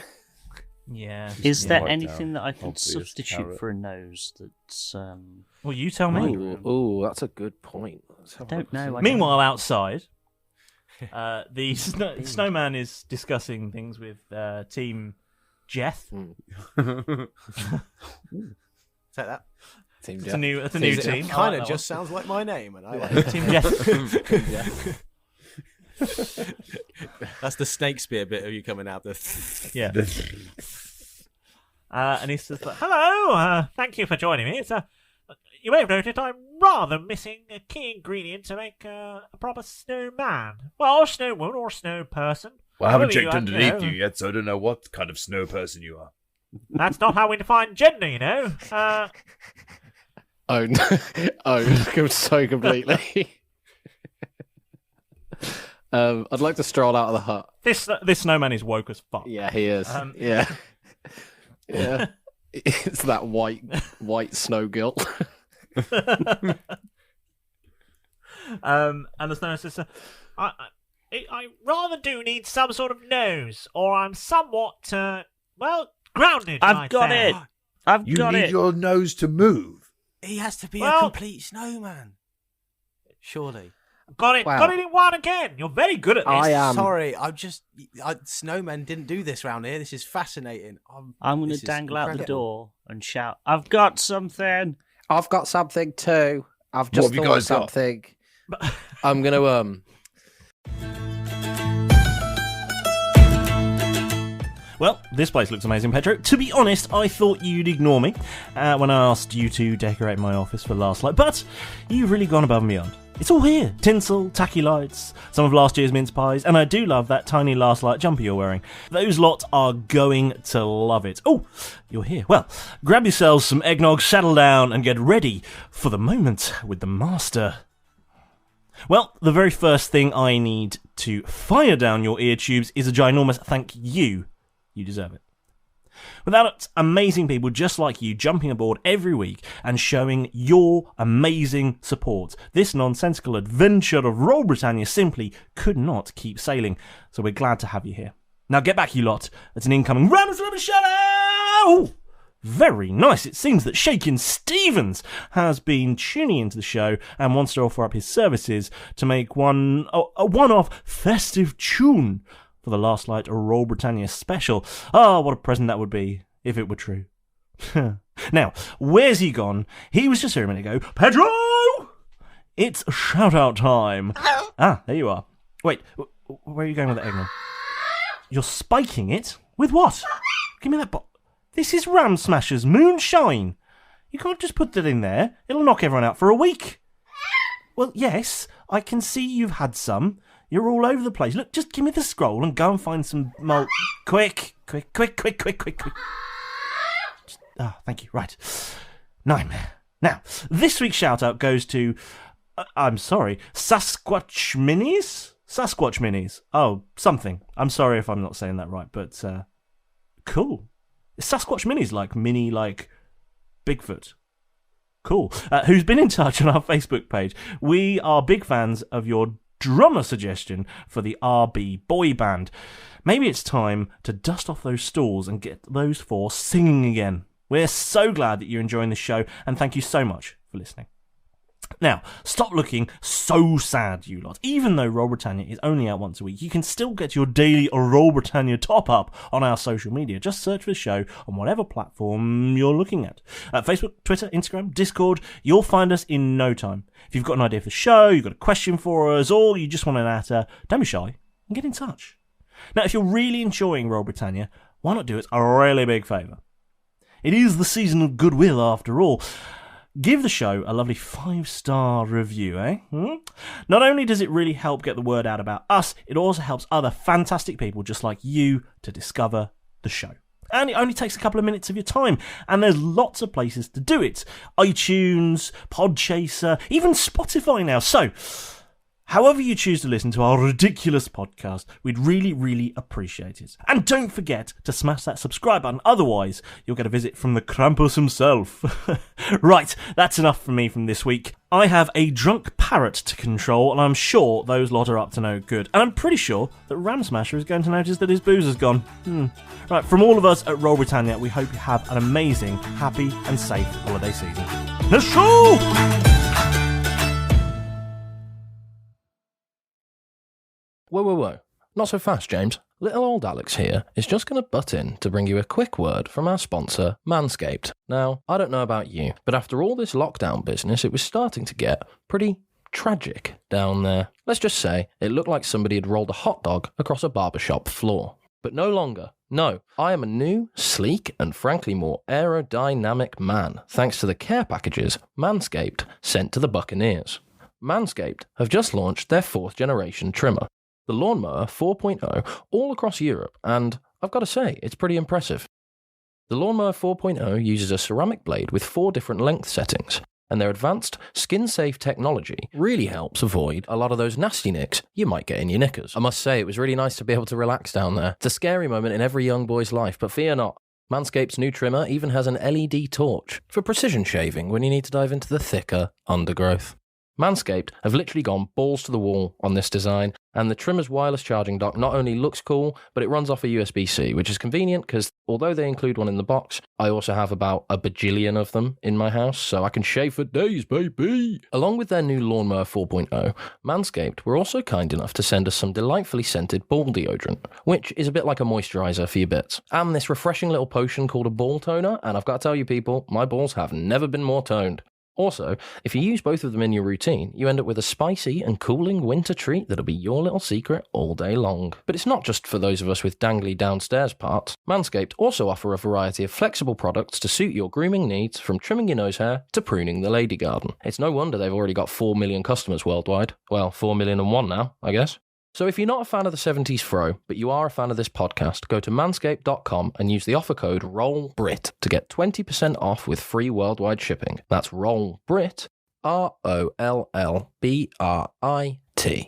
Speaker 2: Yeah.
Speaker 6: Is there
Speaker 5: Right
Speaker 6: anything
Speaker 5: now.
Speaker 6: that I can
Speaker 5: Obvious
Speaker 6: substitute
Speaker 5: carrot.
Speaker 6: for a nose that's...
Speaker 2: Well, you tell me.
Speaker 3: Ooh, that's a good point.
Speaker 6: I don't know.
Speaker 2: Meanwhile, outside, the snowman is discussing things with Team Jeff.
Speaker 4: Take that.
Speaker 3: Team
Speaker 2: It's
Speaker 3: Jeff.
Speaker 2: a new team.
Speaker 4: It
Speaker 2: I
Speaker 4: kind
Speaker 2: like
Speaker 4: of
Speaker 2: that
Speaker 4: just sounds like my name, and I like
Speaker 2: one.
Speaker 4: it.
Speaker 2: Team Jeff.
Speaker 4: That's the snake spear bit of you coming out.
Speaker 2: Yeah. And he says, "Hello, thank you for joining me. You may have noticed I'm rather missing a key ingredient to make a proper snowman. Well, snowwoman or snow person.
Speaker 5: Well, I haven't
Speaker 2: Whatever
Speaker 5: checked underneath
Speaker 2: know.
Speaker 5: you yet, so I don't know what kind of snow person you are.
Speaker 2: That's not how we define gender, you know.
Speaker 3: Owned so completely. I'd like to stroll out of the hut.
Speaker 2: This snowman is woke as fuck.
Speaker 3: Yeah, he is. Yeah. Yeah. It's that white snow guilt.
Speaker 2: And the snowman says, I rather do need some sort of nose, or I'm somewhat, grounded.
Speaker 6: I've got it. I've
Speaker 5: You
Speaker 6: got
Speaker 5: need
Speaker 6: it.
Speaker 5: your nose to move.
Speaker 4: He has to be
Speaker 2: Well-
Speaker 4: a complete snowman. Surely.
Speaker 2: Got it.
Speaker 3: Wow.
Speaker 2: Got it in one again. You're very good at this.
Speaker 3: I am.
Speaker 4: Sorry, snowmen didn't do this round here. This is fascinating.
Speaker 6: I'm going
Speaker 4: this
Speaker 6: to
Speaker 4: is
Speaker 6: dangle out the
Speaker 4: incredible.
Speaker 6: door and shout, I've got something.
Speaker 3: I've got something too. I've
Speaker 5: What
Speaker 3: just
Speaker 5: have you
Speaker 3: thought of
Speaker 5: guys got?
Speaker 3: something. I'm gonna
Speaker 2: Well, this place looks amazing, Pedro. To be honest, I thought you'd ignore me when I asked you to decorate my office for Lastlight, but you've really gone above and beyond. It's all here. Tinsel, tacky lights, some of last year's mince pies, and I do love that tiny Lastlight jumper you're wearing. Those lot are going to love it. Oh, you're here. Well, grab yourselves some eggnog, settle down, and get ready for the moment with the master. Well, the very first thing I need to fire down your ear tubes is a ginormous thank you. You deserve it. Without amazing people just like you jumping aboard every week and showing your amazing support, this nonsensical adventure of Roll Britannia simply could not keep sailing. So we're glad to have you here. Now get back, you lot. It's an incoming Rams Rubber shout-out! Very nice. It seems that Shakin' Stevens has been tuning into the show and wants to offer up his services to make a one-off festive tune for the Lastlight Roll Britannia special. Ah, what a present that would be, if it were true. Now, where's he gone? He was just here a minute ago. Pedro! It's shout-out time. Ah, there you are. Wait, where are you going with the eggnog? You're spiking it? With what? Give me that This is Ram Smasher's moonshine. You can't just put that in there. It'll knock everyone out for a week. Well, yes, I can see you've had some. You're all over the place. Look, just give me the scroll and go and find some malt. Quick. Thank you. Right. Nightmare. Now, this week's shout-out goes to... I'm sorry, Sasquatch Minis? Oh, something. I'm sorry if I'm not saying that right, but... cool. Sasquatch Minis, like mini, like Bigfoot. Cool. Who's been in touch on our Facebook page. We are big fans of your drummer suggestion for the RB boy band. Maybe it's time to dust off those stalls and get those four singing again. We're so glad that you're enjoying the show, and thank you so much for listening. Now, stop looking so sad, you lot. Even though Roll Britannia is only out once a week, you can still get your daily Roll Britannia top-up on our social media. Just search for the show on whatever platform you're looking at. Facebook, Twitter, Instagram, Discord, you'll find us in no time. If you've got an idea for the show, you've got a question for us, or you just want an natter, don't be shy and get in touch. Now, if you're really enjoying Roll Britannia, why not do us a really big favour? It is the season of goodwill, after all. Give the show a lovely 5-star review, eh? Not only does it really help get the word out about us, it also helps other fantastic people just like you to discover the show. And it only takes a couple of minutes of your time, and there's lots of places to do it. iTunes, Podchaser, even Spotify now. So, however you choose to listen to our ridiculous podcast, we'd really, really appreciate it. And don't forget to smash that subscribe button, otherwise you'll get a visit from the Krampus himself. Right, that's enough from me from this week. I have a drunk parrot to control, and I'm sure those lot are up to no good. And I'm pretty sure that Ram Smasher is going to notice that his booze is gone. Right, from all of us at Roll Britannia, we hope you have an amazing, happy and safe holiday season. Let's go!
Speaker 3: Whoa. Not so fast, James. Little old Alex here is just going to butt in to bring you a quick word from our sponsor, Manscaped. Now, I don't know about you, but after all this lockdown business, it was starting to get pretty tragic down there. Let's just say it looked like somebody had rolled a hot dog across a barbershop floor. But no longer. No, I am a new, sleek, and frankly more aerodynamic man, thanks to the care packages Manscaped sent to the Buccaneers. Manscaped have just launched their 4th generation trimmer, the Lawnmower 4.0, all across Europe, and I've got to say, it's pretty impressive. The Lawnmower 4.0 uses a ceramic blade with 4 different length settings, and their advanced skin-safe technology really helps avoid a lot of those nasty nicks you might get in your knickers. I must say, it was really nice to be able to relax down there. It's a scary moment in every young boy's life, but fear not. Manscaped's new trimmer even has an LED torch for precision shaving when you need to dive into the thicker undergrowth. Manscaped have literally gone balls to the wall on this design, and the trimmer's wireless charging dock not only looks cool, but it runs off a USB-C, which is convenient because although they include one in the box, I also have about a bajillion of them in my house, so I can shave for days, baby! Along with their new Lawnmower 4.0, Manscaped were also kind enough to send us some delightfully scented ball deodorant, which is a bit like a moisturiser for your bits, and this refreshing little potion called a ball toner, and I've got to tell you people, my balls have never been more toned. Also, if you use both of them in your routine, you end up with a spicy and cooling winter treat that'll be your little secret all day long. But it's not just for those of us with dangly downstairs parts. Manscaped also offer a variety of flexible products to suit your grooming needs, from trimming your nose hair to pruning the lady garden. It's no wonder they've already got 4 million customers worldwide. Well, 4,000,001 now, I guess. So if you're not a fan of the 70s fro, but you are a fan of this podcast, go to manscaped.com and use the offer code ROLLBRIT to get 20% off with free worldwide shipping. That's ROLLBRIT, ROLLBRIT,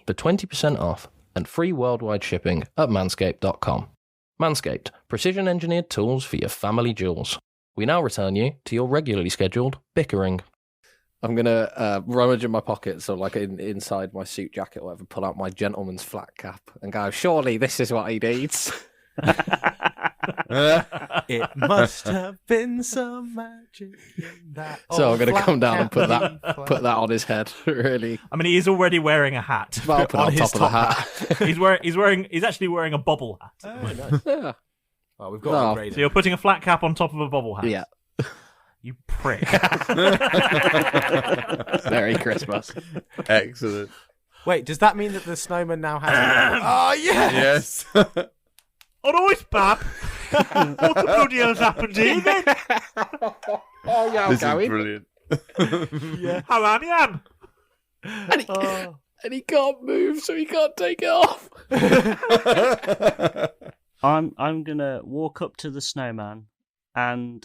Speaker 3: for 20% off and free worldwide shipping at manscaped.com. Manscaped, precision-engineered tools for your family jewels. We now return you to your regularly scheduled bickering. I'm going to rummage in my pocket, so like inside my suit jacket or whatever, pull out my gentleman's flat cap and go, surely this is what he needs.
Speaker 4: It must have been some magic in that.
Speaker 3: So I'm going to come down and put that on his head, really.
Speaker 2: I mean, he is already wearing a hat.
Speaker 3: Well, I'll put
Speaker 2: on
Speaker 3: it on
Speaker 2: his
Speaker 3: top of the hat.
Speaker 2: He's actually wearing a bobble hat.
Speaker 4: Oh, nice.
Speaker 3: Yeah.
Speaker 4: Oh, we've got to upgrade
Speaker 2: So you're putting a flat cap on top of a bobble hat?
Speaker 3: Yeah.
Speaker 2: You prick.
Speaker 3: Merry Christmas.
Speaker 5: Excellent.
Speaker 4: Wait, does that mean that the snowman now has...
Speaker 5: Oh, yes!
Speaker 2: All right, Bab. What the bloody hell's happened here, then?
Speaker 3: Oh, yeah,
Speaker 5: This is brilliant.
Speaker 2: Yeah. How am you?
Speaker 3: And he can't move, so he can't take it off.
Speaker 6: I'm gonna walk up to the snowman and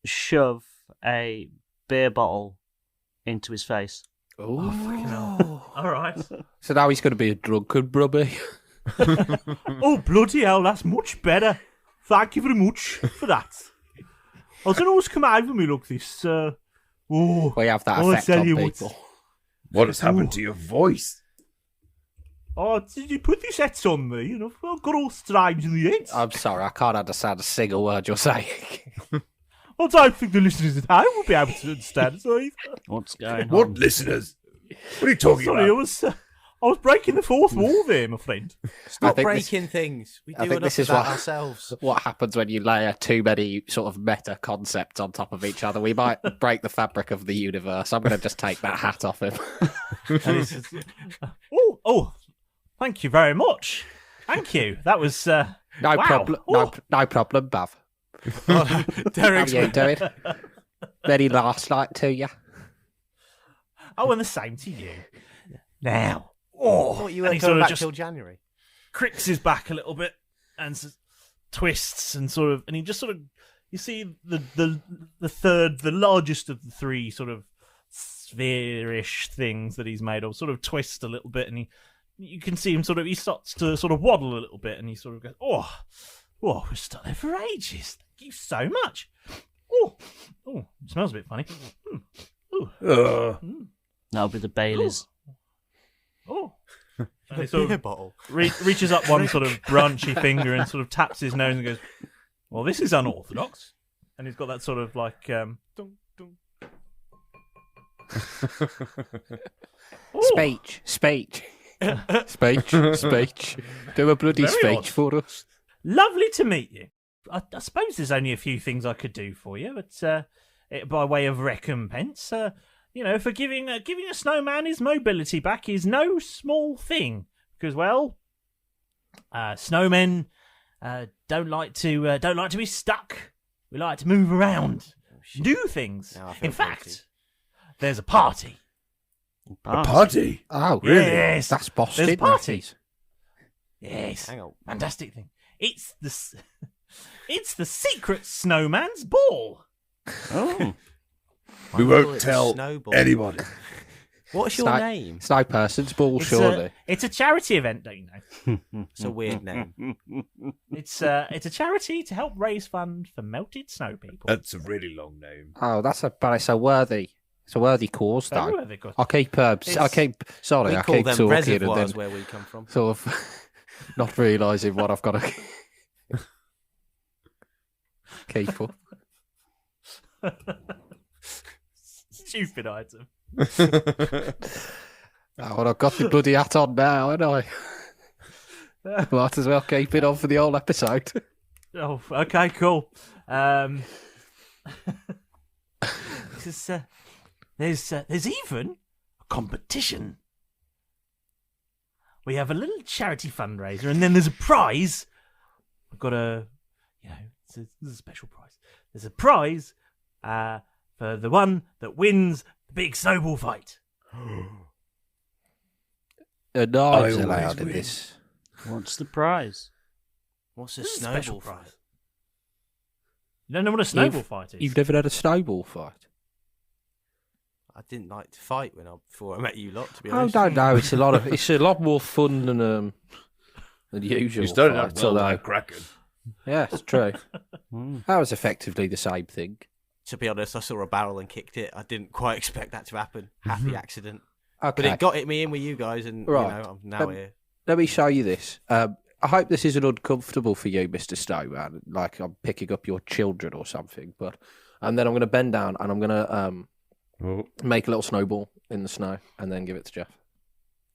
Speaker 6: shove a beer bottle into his face.
Speaker 3: Oh,
Speaker 2: All right.
Speaker 3: so now he's going to be a drunkard, brubby.
Speaker 2: Oh, bloody hell, that's much better. Thank you very much for that. I don't know what's come over me like this.
Speaker 3: We have that
Speaker 2: I'll
Speaker 3: effect
Speaker 2: tell
Speaker 3: on
Speaker 2: you
Speaker 3: people.
Speaker 5: What has happened to your voice?
Speaker 2: Oh, did you put this head on me? You know, I got all strange in the head.
Speaker 3: I'm sorry, I can't understand a single word you're saying.
Speaker 2: I don't think the listeners at home will be able to understand it either.
Speaker 6: What's going
Speaker 5: What
Speaker 6: on?
Speaker 5: listeners? What are you talking
Speaker 2: Sorry,
Speaker 5: about?
Speaker 2: I was breaking the fourth wall there, my friend.
Speaker 4: Stop
Speaker 3: think
Speaker 4: breaking things. We
Speaker 3: I
Speaker 4: do
Speaker 3: think
Speaker 4: enough
Speaker 3: this
Speaker 4: of
Speaker 3: is
Speaker 4: that
Speaker 3: what-
Speaker 4: ourselves.
Speaker 3: What happens when you layer too many sort of meta concepts on top of each other? We might break the fabric of the universe. I'm going to just take that hat off him.
Speaker 2: Oh, thank you very much. Thank you. That was
Speaker 3: No
Speaker 2: wow.
Speaker 3: problem.
Speaker 2: Oh.
Speaker 3: No problem, Bav. How
Speaker 4: Derek's
Speaker 3: you doing? Very Lastlight to you.
Speaker 2: Oh, and the same to you. Now,
Speaker 4: thought you
Speaker 2: and
Speaker 4: weren't
Speaker 2: he
Speaker 4: coming
Speaker 2: sort of
Speaker 4: back
Speaker 2: just
Speaker 4: till January.
Speaker 2: cricks his back a little bit and twists and sort of, and he just sort of, you see the largest of the three sort of sphere-ish things that he's made of, sort of twist a little bit, and you can see him he starts to sort of waddle a little bit, and he sort of goes, oh, we're still there for ages. Thank you so much. Oh, it smells a bit funny.
Speaker 6: That'll be the Baileys.
Speaker 2: Oh. And he sort
Speaker 4: Beer
Speaker 2: of
Speaker 4: bottle.
Speaker 2: reaches up one sort of branchy finger and sort of taps his nose and goes, well, this is unorthodox. And he's got that sort of like... dun, dun.
Speaker 3: Speech. Do a bloody
Speaker 2: Very
Speaker 3: speech
Speaker 2: odd.
Speaker 3: for us.
Speaker 2: Lovely to meet you. I suppose there's only a few things I could do for you, but by way of recompense, for giving a snowman his mobility back is no small thing. Because, well, snowmen don't like to be stuck. We like to move around, do things.
Speaker 4: Now I feel
Speaker 2: In fact,
Speaker 4: guilty.
Speaker 2: there's a party.
Speaker 5: A party?
Speaker 3: Oh, really?
Speaker 2: Yes,
Speaker 3: That's Boston.
Speaker 2: there's a party.
Speaker 3: that is.
Speaker 2: Yes,
Speaker 4: Hang on.
Speaker 2: fantastic thing. It's the secret snowman's ball.
Speaker 6: Oh,
Speaker 5: We
Speaker 4: I
Speaker 5: won't
Speaker 4: call it
Speaker 5: tell
Speaker 4: Snowball.
Speaker 5: anybody.
Speaker 4: What's your name?
Speaker 3: It's no person's ball, surely.
Speaker 2: It's a charity event, don't you know?
Speaker 4: It's a weird name.
Speaker 2: It's a charity to help raise funds for melted snow people.
Speaker 5: That's a really long name.
Speaker 3: Oh, but it's a worthy cause,
Speaker 2: Very
Speaker 3: though.
Speaker 2: worthy cause.
Speaker 3: I keep
Speaker 4: We
Speaker 3: talking
Speaker 4: call them
Speaker 3: and then
Speaker 4: reservoirs where we come from.
Speaker 3: sort of not realising what I've got to keep up.
Speaker 2: Stupid item.
Speaker 3: Oh, well, I've got the bloody hat on now, haven't I? Might as well keep it on for the whole episode.
Speaker 2: Oh, okay, cool. This is There's even a competition. We have a little charity fundraiser, and then there's a prize. I've got there's a special prize. There's a prize for the one that wins the big snowball fight.
Speaker 3: A knives allowed in this.
Speaker 6: What's the prize?
Speaker 4: What's a
Speaker 2: This is
Speaker 4: snowball
Speaker 2: special
Speaker 4: fight?
Speaker 2: prize. You don't know what a snowball fight is?
Speaker 3: You've never had a snowball fight?
Speaker 4: I didn't like to fight before I met you lot. To be
Speaker 3: Oh,
Speaker 4: honest.
Speaker 3: no. It's a lot more fun than usual.
Speaker 5: You started out
Speaker 3: fights,
Speaker 5: well
Speaker 3: although-
Speaker 5: like Kraken.
Speaker 3: Yeah, it's true. That was effectively the same thing.
Speaker 4: To be honest, I saw a barrel and kicked it. I didn't quite expect that to happen. Happy accident.
Speaker 3: Okay.
Speaker 4: But it got me in with you guys, and
Speaker 3: Right.
Speaker 4: I'm now here.
Speaker 3: Let me show you this. I hope this isn't uncomfortable for you, Mr. Snowman, like I'm picking up your children or something. And then I'm going to bend down and I'm going to make a little snowball in the snow and then give it to Jeff.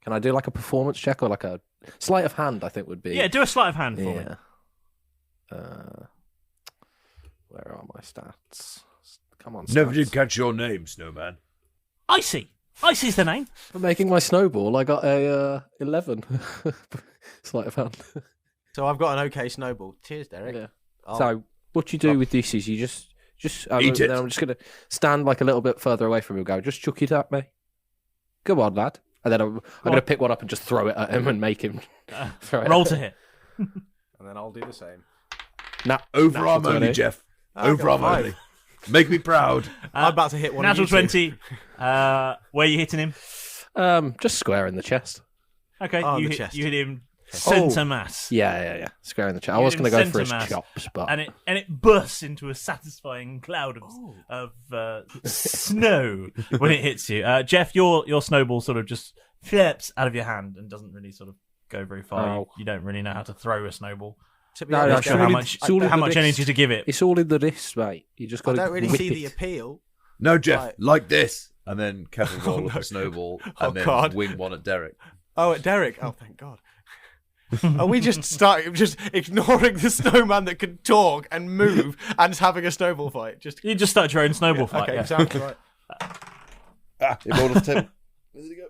Speaker 3: Can I do like a performance check or like a sleight of hand? I think would be.
Speaker 2: Yeah, do a sleight of hand for me.
Speaker 3: Where are my stats? Come on,
Speaker 5: Never
Speaker 3: stats.
Speaker 5: did catch your name, Snowman.
Speaker 2: Icy. Icy's the name.
Speaker 3: For making my snowball, I got a 11 sleight of hand.
Speaker 4: So I've got an okay snowball. Cheers, Derek.
Speaker 3: Yeah.
Speaker 4: Oh,
Speaker 3: So what you do with this is you just
Speaker 5: Eat it.
Speaker 3: then I'm just going to stand like a little bit further away from him. Go, just chuck it at me. Come on, lad. And then I'm going to pick one up and just throw it at him and make him throw it.
Speaker 2: Roll to hit.
Speaker 4: and then I'll do the same.
Speaker 5: Overarm
Speaker 3: Natural
Speaker 5: only,
Speaker 3: 20.
Speaker 5: Jeff.
Speaker 4: I got
Speaker 5: Overarm
Speaker 4: five.
Speaker 5: only. Make me proud.
Speaker 4: I'm about to hit one.
Speaker 2: Natural
Speaker 4: of you two.
Speaker 2: 20. Where are you hitting him?
Speaker 3: Just square in the chest.
Speaker 2: Okay,
Speaker 4: Oh,
Speaker 2: you
Speaker 4: the
Speaker 2: hit,
Speaker 4: chest.
Speaker 2: you hit him centre
Speaker 3: Oh.
Speaker 2: mass.
Speaker 3: Yeah. Square in the chest. I
Speaker 2: You
Speaker 3: was
Speaker 2: hit
Speaker 3: going to
Speaker 2: him
Speaker 3: go for his
Speaker 2: centre mass,
Speaker 3: chops, but
Speaker 2: And it bursts into a satisfying cloud of snow when it hits you. Jeff, your snowball sort of just flips out of your hand and doesn't really sort of go very far.
Speaker 3: Oh.
Speaker 2: You don't really know how to throw a snowball.
Speaker 4: To be
Speaker 3: No,
Speaker 4: honest,
Speaker 2: Not sure
Speaker 3: it's
Speaker 2: how
Speaker 3: all in-
Speaker 2: much
Speaker 3: it's all in
Speaker 2: how
Speaker 3: the
Speaker 2: much
Speaker 3: wrist.
Speaker 2: energy to give it.
Speaker 3: it's all in the wrist, mate. You just got
Speaker 4: I
Speaker 3: to
Speaker 4: don't really
Speaker 3: whip
Speaker 4: see the
Speaker 3: it.
Speaker 4: appeal.
Speaker 5: No, Jeff,
Speaker 4: Right.
Speaker 5: like this. And then Kevin will roll up a snowball
Speaker 4: Oh,
Speaker 5: and then
Speaker 4: God.
Speaker 5: wing one at Derek.
Speaker 4: Oh, at Derek. Oh, thank God. Are we just ignoring the snowman that can talk and move and having a snowball fight?
Speaker 2: You just start your own snowball fight.
Speaker 4: Okay,
Speaker 2: Yeah.
Speaker 4: sounds right.
Speaker 5: It rolled off the table. Where did it go?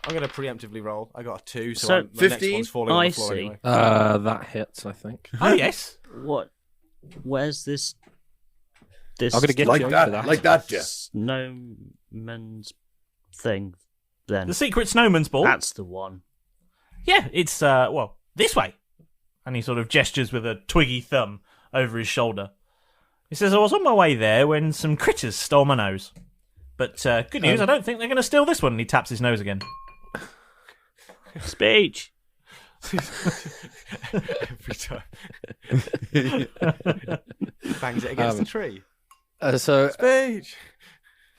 Speaker 4: I'm going to preemptively roll. I got a 2, so,
Speaker 6: So,
Speaker 4: my next
Speaker 5: 15?
Speaker 4: one's falling on the floor
Speaker 6: Icy.
Speaker 4: anyway.
Speaker 3: That hits, I think.
Speaker 2: Oh yes.
Speaker 6: What? Where's this?
Speaker 3: I'm going to get
Speaker 5: Like
Speaker 3: you
Speaker 5: that,
Speaker 3: for that.
Speaker 5: like that, Jeff.
Speaker 6: Snowman's thing. Then
Speaker 2: The secret snowman's ball.
Speaker 6: that's the one.
Speaker 2: Yeah, it's this way. And he sort of gestures with a twiggy thumb over his shoulder. He says, I was on my way there when some critters stole my nose. But good news, I don't think they're going to steal this one. And he taps his nose again.
Speaker 6: Speech.
Speaker 4: Every time. Bangs it against the tree.
Speaker 3: So
Speaker 4: Speech.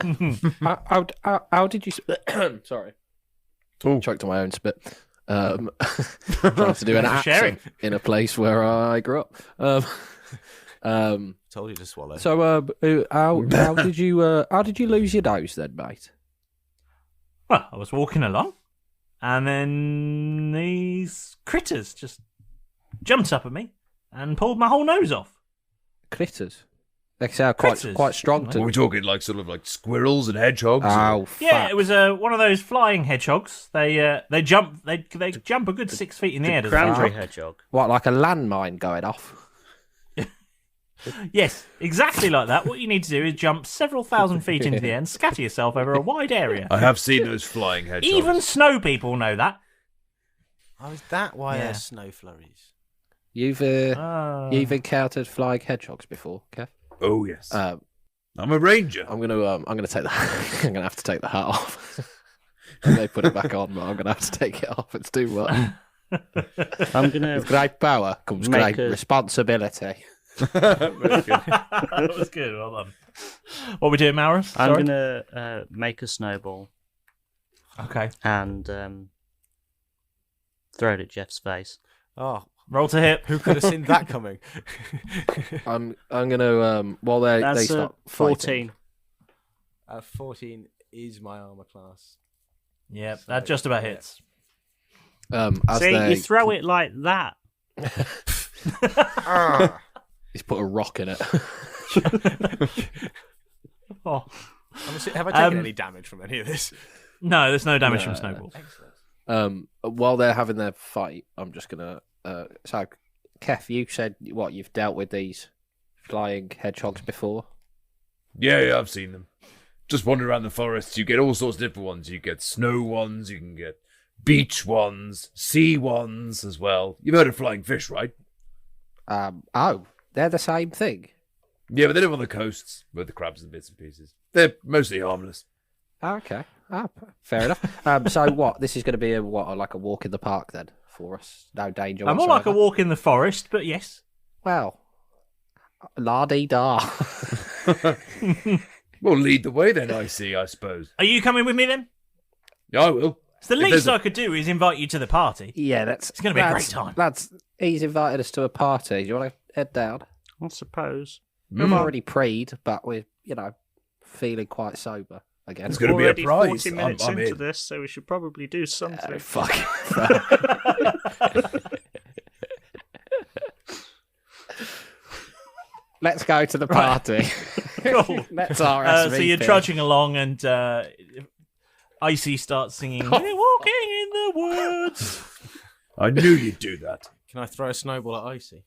Speaker 3: how did you? Sorry, choked on my own spit. Trying to do an
Speaker 2: Thanks for sharing.
Speaker 3: accent in a place where I grew up.
Speaker 4: Told you to swallow.
Speaker 3: So how did you lose your nose then, mate?
Speaker 2: Well, I was walking along. And then these critters just jumped up at me and pulled my whole nose off.
Speaker 3: Critters. They sound quite
Speaker 2: Critters.
Speaker 3: strong
Speaker 5: Are
Speaker 3: to.
Speaker 5: we talking like sort of like squirrels and hedgehogs?
Speaker 3: Oh,
Speaker 2: Yeah,
Speaker 3: fuck.
Speaker 2: it was one of those flying hedgehogs. They jump a good 6 feet in the air. doesn't
Speaker 6: Cranberry
Speaker 2: it?
Speaker 6: hedgehog.
Speaker 3: What, like a landmine going off?
Speaker 2: Yes, exactly like that. What you need to do is jump several thousand feet into the air and scatter yourself over a wide area.
Speaker 5: I have seen those flying hedgehogs.
Speaker 2: Even snow people know that.
Speaker 4: Oh, is that why
Speaker 2: Yeah.
Speaker 4: there's snow flurries?
Speaker 3: You've encountered flying hedgehogs before, Kev?
Speaker 5: Oh yes.
Speaker 3: I'm
Speaker 5: I'm a ranger.
Speaker 3: gonna take the I'm gonna have to take the hat off. And they put it back on, but I'm gonna have to take it off. It's too much.
Speaker 6: I'm gonna
Speaker 3: With great power comes
Speaker 6: Make
Speaker 3: great
Speaker 6: a-
Speaker 3: responsibility.
Speaker 2: That was good. Well done. What we doing, Malrus?
Speaker 6: I'm
Speaker 2: Sorry?
Speaker 6: gonna make a snowball
Speaker 2: Okay.
Speaker 6: and throw it at Jeff's face.
Speaker 4: Oh,
Speaker 2: Roll to hit.
Speaker 4: who could have seen that coming?
Speaker 3: I'm gonna while they
Speaker 6: That's
Speaker 3: start
Speaker 6: a
Speaker 3: fighting.
Speaker 6: 14.
Speaker 4: 14 is my armor class.
Speaker 2: Yep, that just about hits.
Speaker 3: As
Speaker 6: See,
Speaker 3: they
Speaker 6: you throw it like that.
Speaker 3: he's put a rock in it.
Speaker 2: Oh.
Speaker 4: Have I taken any damage from any of this?
Speaker 2: No, there's no damage from snowballs.
Speaker 3: While they're having their fight, I'm just gonna. So, Keth, you said you've dealt with these flying hedgehogs before?
Speaker 5: Yeah, I've seen them. Just wandering around the forests, you get all sorts of different ones. You get snow ones, you can get beach ones, sea ones as well. You've heard of flying fish, right?
Speaker 3: Oh, they're the same thing.
Speaker 5: Yeah, but they live on the coasts with the crabs and bits and pieces. They're mostly harmless.
Speaker 3: Okay, fair enough. So what? This is going to be like a walk in the park then for us? No danger.
Speaker 2: I'm more like a walk in the forest, but yes.
Speaker 3: Well, la-dee-da.
Speaker 5: Well, lead the way then, I suppose.
Speaker 2: Are you coming with me then?
Speaker 5: Yeah, I will.
Speaker 2: So the least I could do is invite you to the party.
Speaker 3: Yeah,
Speaker 2: it's going to be a great time.
Speaker 3: He's invited us to a party. Do you want to head down?
Speaker 6: I suppose.
Speaker 3: We've already preed, but we're, feeling quite sober again.
Speaker 5: It's going to be a prize.
Speaker 6: 40 minutes
Speaker 5: I'm
Speaker 6: into
Speaker 5: in.
Speaker 6: this, so we should probably do something.
Speaker 3: Fuck. Let's go to the party.
Speaker 2: Cool.
Speaker 3: Let's RSVP.
Speaker 2: So you're trudging along, and Icy starts singing, "We're walking in the woods."
Speaker 5: I knew you'd do that.
Speaker 4: Can I throw a snowball at Icy?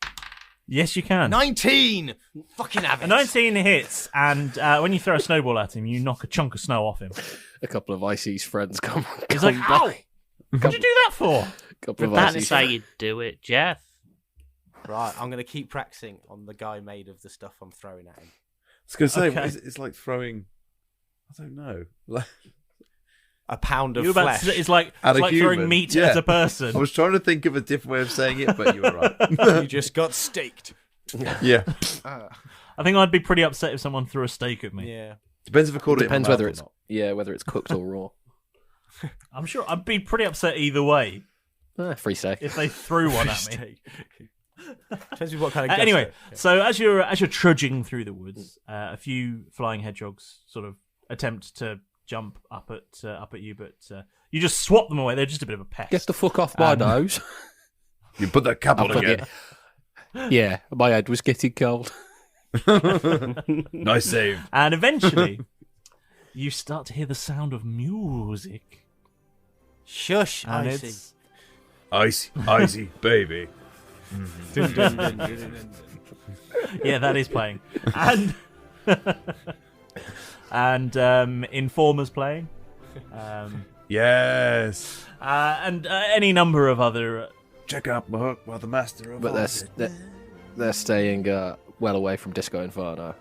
Speaker 2: Yes, you can.
Speaker 4: 19! Fucking have it.
Speaker 2: A 19 hits, and when you throw a snowball at him, you knock a chunk of snow off him.
Speaker 3: A couple of Icy's friends come
Speaker 2: He's like,
Speaker 3: by.
Speaker 2: "Ow! What'd you do that for?"
Speaker 3: Couple of
Speaker 6: That's
Speaker 3: Icy's
Speaker 6: how you do it, Jeff.
Speaker 4: Right, I'm going to keep practicing on the guy made of the stuff I'm throwing at him.
Speaker 5: I was going to say,
Speaker 2: Okay.
Speaker 5: it's like throwing, I don't know.
Speaker 4: A pound of
Speaker 2: You're about
Speaker 4: flesh.
Speaker 2: to, it's like
Speaker 5: At a
Speaker 2: throwing
Speaker 5: human.
Speaker 2: meat
Speaker 5: Yeah.
Speaker 2: at a person.
Speaker 5: I was trying to think of a different way of saying it, but you were right.
Speaker 4: You just got staked.
Speaker 5: Yeah.
Speaker 2: I think I'd be pretty upset if someone threw a steak at me.
Speaker 4: Yeah.
Speaker 5: Depends if I caught it.
Speaker 3: Depends
Speaker 5: in my
Speaker 3: whether
Speaker 5: mouth
Speaker 3: it's
Speaker 5: or not.
Speaker 3: whether it's cooked or raw.
Speaker 2: I'm sure I'd be pretty upset either way
Speaker 3: Free steak.
Speaker 2: if they threw one at me.
Speaker 4: Depends what kind of
Speaker 2: Anyway,
Speaker 4: gusto. Yeah.
Speaker 2: so as you're trudging through the woods, a few flying hedgehogs sort of attempt to jump up at you, but you just swat them away. They're just a bit of a pest.
Speaker 3: Get the fuck off my nose.
Speaker 5: You put that cap on again.
Speaker 3: Yeah, my head was getting cold.
Speaker 5: Nice save.
Speaker 2: And eventually, you start to hear the sound of music.
Speaker 4: Shush,
Speaker 2: And
Speaker 4: Icy.
Speaker 5: Icy, baby.
Speaker 4: Dun, dun, dun, dun, dun, dun.
Speaker 2: Yeah, that is playing. And Informer's playing.
Speaker 5: Yes.
Speaker 2: And any number of other...
Speaker 5: Check out my hook while the master of
Speaker 3: But they're staying well away from Disco Inferno.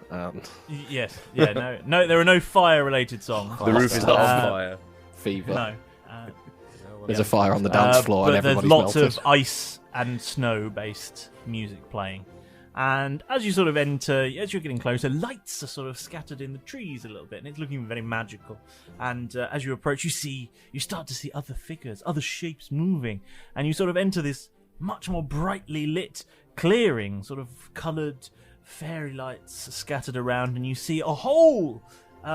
Speaker 2: Yes, yeah, no, there are no fire-related songs.
Speaker 5: The roof is not on fire.
Speaker 3: Fever.
Speaker 2: No.
Speaker 3: There's a fire on the dance floor
Speaker 2: but
Speaker 3: and everybody's
Speaker 2: there's lots
Speaker 3: melted.
Speaker 2: of ice and snow-based music playing. And as you sort of enter, as you're getting closer, lights are sort of scattered in the trees a little bit, and it's looking very magical. And as you approach, you start to see other figures, other shapes moving, and you sort of enter this much more brightly lit clearing, sort of coloured fairy lights scattered around, and you see a whole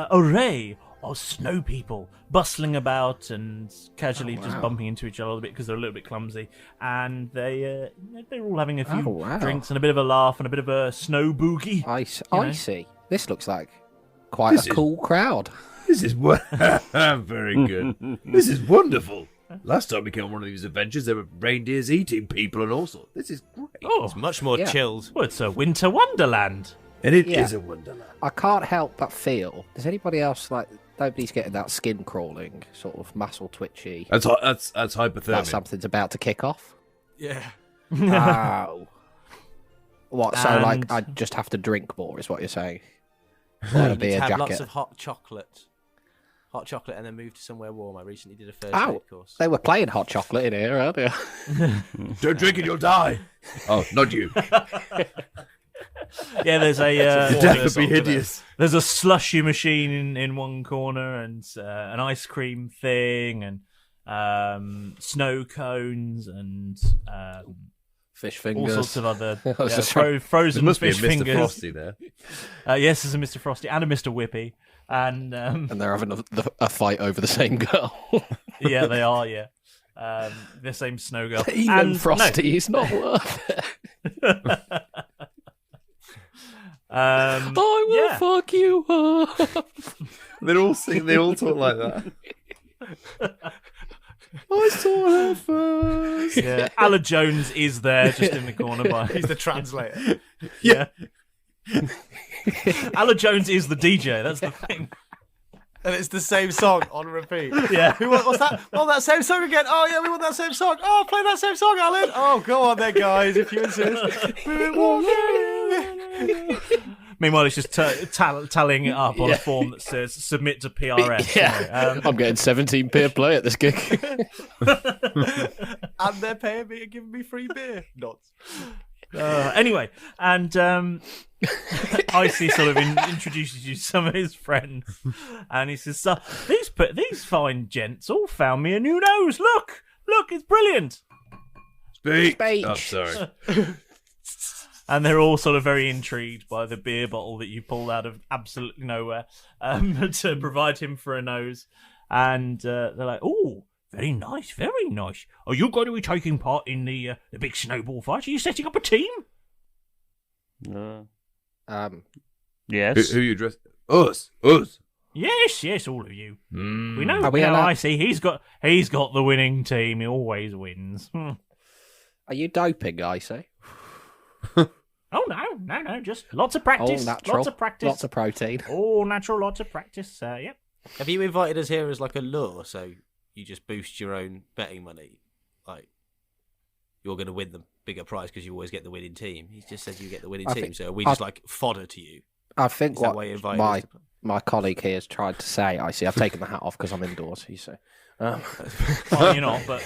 Speaker 2: array of snow people bustling about and casually just bumping into each other a little bit because they're a little bit clumsy, and they're all having a few drinks and a bit of a laugh and a bit of a snow boogie.
Speaker 3: Icy. This looks like quite a cool crowd.
Speaker 5: This is very good. This is wonderful. Last time we came on one of these adventures, there were reindeers eating people and all sorts. This is great.
Speaker 2: Oh,
Speaker 4: It's much more chilled.
Speaker 2: well, it's a winter wonderland.
Speaker 5: And it is a wonderland.
Speaker 3: I can't help but feel. Does anybody else nobody's getting that skin crawling, sort of muscle twitchy?
Speaker 5: That's hypothermia.
Speaker 3: That something's about to kick off.
Speaker 4: Yeah.
Speaker 3: Oh. What? So
Speaker 2: And-
Speaker 3: I just have to drink more, is what you're saying?
Speaker 4: You
Speaker 3: Or
Speaker 4: need
Speaker 3: be
Speaker 4: to
Speaker 3: a
Speaker 4: have
Speaker 3: jacket.
Speaker 4: lots of hot chocolate. Hot chocolate and then move to somewhere warm. I recently did a first
Speaker 3: Ow.
Speaker 4: aid course.
Speaker 3: They were playing hot chocolate in here earlier.
Speaker 5: Don't drink it, you'll die. Oh, not you.
Speaker 2: Yeah, there's
Speaker 5: The
Speaker 2: a
Speaker 5: death would be hideous.
Speaker 2: there's a slushy machine in one corner, and an ice cream thing, and snow cones, and
Speaker 3: Fish
Speaker 2: all
Speaker 3: fingers.
Speaker 2: sorts of other
Speaker 3: I was just
Speaker 5: There
Speaker 2: frozen
Speaker 5: must be a
Speaker 2: fish
Speaker 5: Mr.
Speaker 2: fingers.
Speaker 5: Frosty there.
Speaker 2: Yes, there's a Mr. Frosty and a Mr. Whippy, and
Speaker 3: And they're having a fight over the same girl.
Speaker 2: yeah, they are. Yeah, the same snow girl.
Speaker 3: Even
Speaker 2: And
Speaker 3: Frosty is not worth it.
Speaker 2: No,
Speaker 3: I will
Speaker 2: yeah.
Speaker 3: fuck you up.
Speaker 5: They all sing. They all talk like that. I saw her first.
Speaker 2: Yeah, Alla Jones is there, just in the corner by.
Speaker 4: He's the translator.
Speaker 2: Yeah. Alla Jones is the DJ. That's the thing.
Speaker 4: And it's the same song on repeat.
Speaker 2: Yeah.
Speaker 4: What's that? Oh, that same song again. Oh, yeah, we want that same song. Oh, play that same song, Alan. Oh, go on then, guys, if you insist.
Speaker 2: Meanwhile, it's just tallying it up on a form that says submit to PRS.
Speaker 3: Yeah. I'm getting 17 peer play at this gig.
Speaker 4: And they're paying me and giving me free beer. Nuts.
Speaker 2: Anyway, and Icy sort of introduces you to some of his friends, and he says, "These fine gents all found me a new nose. Look, it's brilliant."
Speaker 5: Speech.
Speaker 3: Speech.
Speaker 5: Oh, sorry.
Speaker 2: And they're all sort of very intrigued by the beer bottle that you pulled out of absolutely nowhere to provide him for a nose, and they're like, "Oh, very nice, very nice. Are you going to be taking part in the big snowball fight? Are you setting up a team?"
Speaker 6: Yes.
Speaker 5: Who you dress? Us.
Speaker 2: Yes, all of you. We know.
Speaker 3: Are we
Speaker 2: You know,
Speaker 3: allowed-
Speaker 2: I see. He's got the winning team. He always wins.
Speaker 3: Are you doping, I say?
Speaker 2: Oh no! Just lots of practice.
Speaker 3: All natural.
Speaker 2: Lots of practice.
Speaker 3: Lots of protein.
Speaker 2: All natural. Lots of practice. Yep.
Speaker 4: Have you invited us here as like a lure, so you just boost your own betting money? Like, you're going to win the bigger prize because you always get the winning team. He just said you get the winning
Speaker 3: I
Speaker 4: team,
Speaker 3: think-
Speaker 4: so are we just like fodder to you?
Speaker 3: I think
Speaker 4: Is that
Speaker 3: what
Speaker 4: why you invited us
Speaker 3: my
Speaker 4: to play?
Speaker 3: my colleague here has tried to say. I see. I've taken the hat off because I'm indoors. You say.
Speaker 2: Well, you're not, but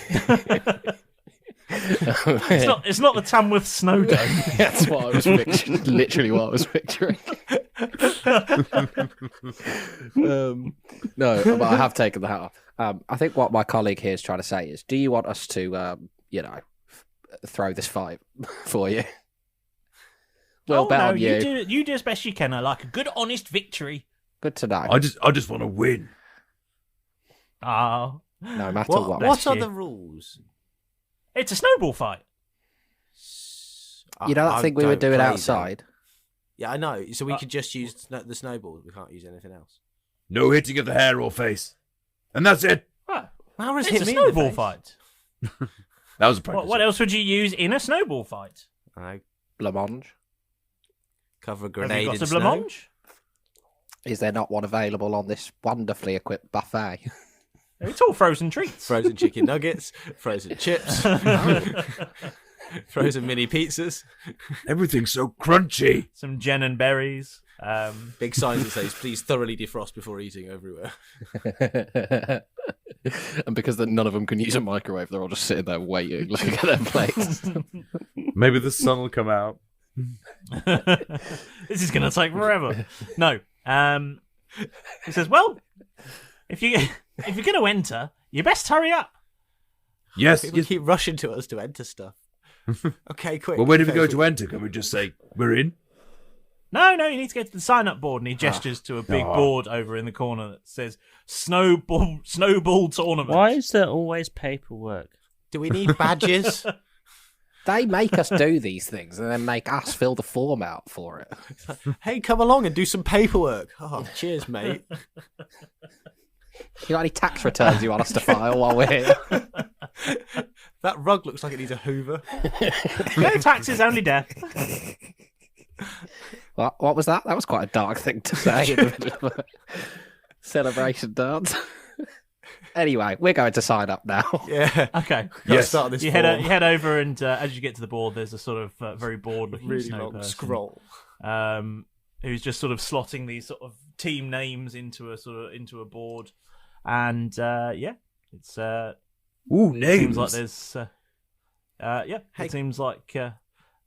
Speaker 2: it's not the Tamworth Snowdome.
Speaker 3: That's what I was picturing. Literally what I was picturing. No, but I have taken the hat off. I think what my colleague here is trying to say is, do you want us to, throw this fight for you? Well, bet on you.
Speaker 2: You do as best you can. I like a good, honest victory.
Speaker 3: Good to know.
Speaker 5: I just want to win.
Speaker 2: Oh,
Speaker 3: No matter what.
Speaker 2: Bless
Speaker 4: What are
Speaker 2: you.
Speaker 4: the rules?
Speaker 2: it's a snowball fight.
Speaker 3: You don't think we would do it
Speaker 4: play them.
Speaker 3: outside?
Speaker 4: Yeah, I know. So we could just use the snowball. We can't use anything else.
Speaker 5: No hitting of the hair or face, and that's it.
Speaker 2: Right.
Speaker 4: Malrus
Speaker 2: It's
Speaker 4: hit
Speaker 2: a
Speaker 4: me in the
Speaker 2: snowball
Speaker 4: face.
Speaker 2: fight.
Speaker 5: That was a practice.
Speaker 2: What else would you use in a snowball fight?
Speaker 4: I
Speaker 3: Blancmange.
Speaker 4: cover a
Speaker 2: Have
Speaker 4: grenade
Speaker 2: you
Speaker 4: in
Speaker 2: got a
Speaker 4: snow.
Speaker 2: blancmange?
Speaker 3: Is there not one available on this wonderfully equipped buffet?
Speaker 2: It's all frozen treats.
Speaker 4: Frozen chicken nuggets, frozen chips, frozen mini pizzas,
Speaker 5: Everything's so crunchy.
Speaker 2: Some gin and berries.
Speaker 4: big signs that says "Please thoroughly defrost before eating" everywhere.
Speaker 3: And because none of them can use a microwave, they're all just sitting there waiting, looking at their plates.
Speaker 5: Maybe the sun will come out.
Speaker 2: This is going to take forever. No. He says, "Well, if you're going to enter, you best hurry up."
Speaker 5: Yes.
Speaker 4: People
Speaker 5: yes.
Speaker 4: keep rushing to us to enter stuff. Okay, quick.
Speaker 5: Well, where do we
Speaker 4: Okay,
Speaker 5: go to enter? Can we just say we're in?
Speaker 2: No, you need to go to the sign-up board. And he gestures to a big board over in the corner that says Snowball Tournament.
Speaker 6: Why is there always paperwork?
Speaker 4: Do we need badges?
Speaker 3: They make us do these things and then make us fill the form out for it.
Speaker 4: Hey, come along and do some paperwork. Oh, cheers, mate.
Speaker 3: You got any tax returns you want us to file while we're here?
Speaker 4: That rug looks like it needs a hoover.
Speaker 2: No taxes, only death.
Speaker 3: What was that? That was quite a dark thing to say in the middle of a celebration dance. Anyway, we're going to sign up now.
Speaker 4: Yeah.
Speaker 2: Okay.
Speaker 5: Yes.
Speaker 4: Start this
Speaker 2: You
Speaker 4: form.
Speaker 2: head over, and as you get to the board, there's a sort of very bored-looking
Speaker 4: really
Speaker 2: snow
Speaker 4: long
Speaker 2: person,
Speaker 4: scroll.
Speaker 2: who's just sort of slotting these sort of team names into a board, and it's
Speaker 5: Ooh, names.
Speaker 2: seems like there's it seems like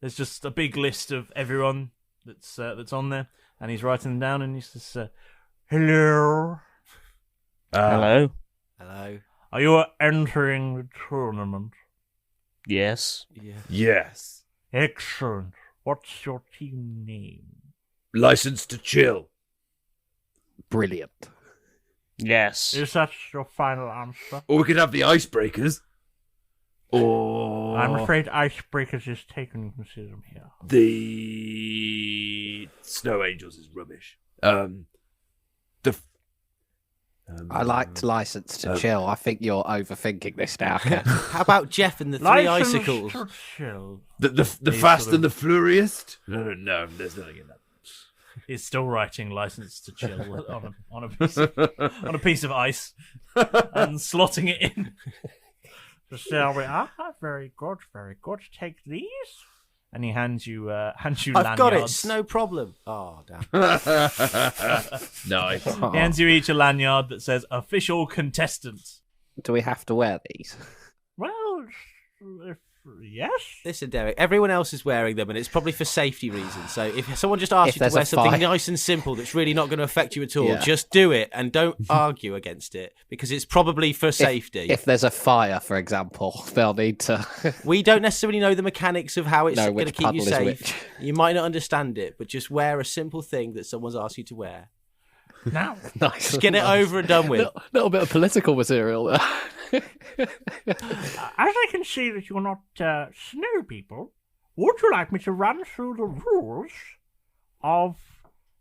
Speaker 2: there's just a big list of everyone that's on there, and he's writing them down, and he says, "Hello,
Speaker 6: Hello?
Speaker 4: Hello.
Speaker 2: are you entering the tournament?
Speaker 6: Yes.
Speaker 4: Yeah.
Speaker 5: Yes.
Speaker 2: Excellent. What's your team name?"
Speaker 5: License to chill.
Speaker 3: Brilliant.
Speaker 6: Yes.
Speaker 2: Is that your final answer?
Speaker 5: Or we could have the icebreakers. Or
Speaker 2: I'm afraid icebreakers is taken into consideration here.
Speaker 5: the snow angels is rubbish.
Speaker 3: I liked License to Chill. I think you're overthinking this now, Ken.
Speaker 4: How about Jeff and the three icicles?
Speaker 2: To chill.
Speaker 5: The fast and the flurriest? No, there's nothing in that.
Speaker 2: He's still writing "License to Chill" on a piece of ice and slotting it in. So shall we? Very good, very good. Take these, and he hands you
Speaker 4: I've
Speaker 2: lanyards.
Speaker 4: got it. It's no problem. Oh, damn.
Speaker 5: Nice.
Speaker 2: He hands you each a lanyard that says "Official Contestant."
Speaker 3: Do we have to wear these?
Speaker 2: Well, yes.
Speaker 4: Listen, Derek, everyone else is wearing them, and it's probably for safety reasons. So if someone just asks
Speaker 3: If
Speaker 4: you to
Speaker 3: there's
Speaker 4: wear
Speaker 3: a
Speaker 4: something
Speaker 3: fire.
Speaker 4: nice and simple that's really not going to affect you at all,
Speaker 3: Yeah.
Speaker 4: just do it and don't argue against it because it's probably for safety.
Speaker 3: If there's a fire, for example, they'll need to.
Speaker 4: We don't necessarily know the mechanics of how it's
Speaker 3: Know
Speaker 4: going to
Speaker 3: which
Speaker 4: keep you
Speaker 3: paddle is
Speaker 4: safe.
Speaker 3: which.
Speaker 4: You might not understand it, but just wear a simple thing that someone's asked you to wear.
Speaker 2: Now,
Speaker 3: Nice.
Speaker 4: Just get it over and done with.
Speaker 3: Little bit of political material there.
Speaker 2: as I can see that you're not snow people, would you like me to run through the rules of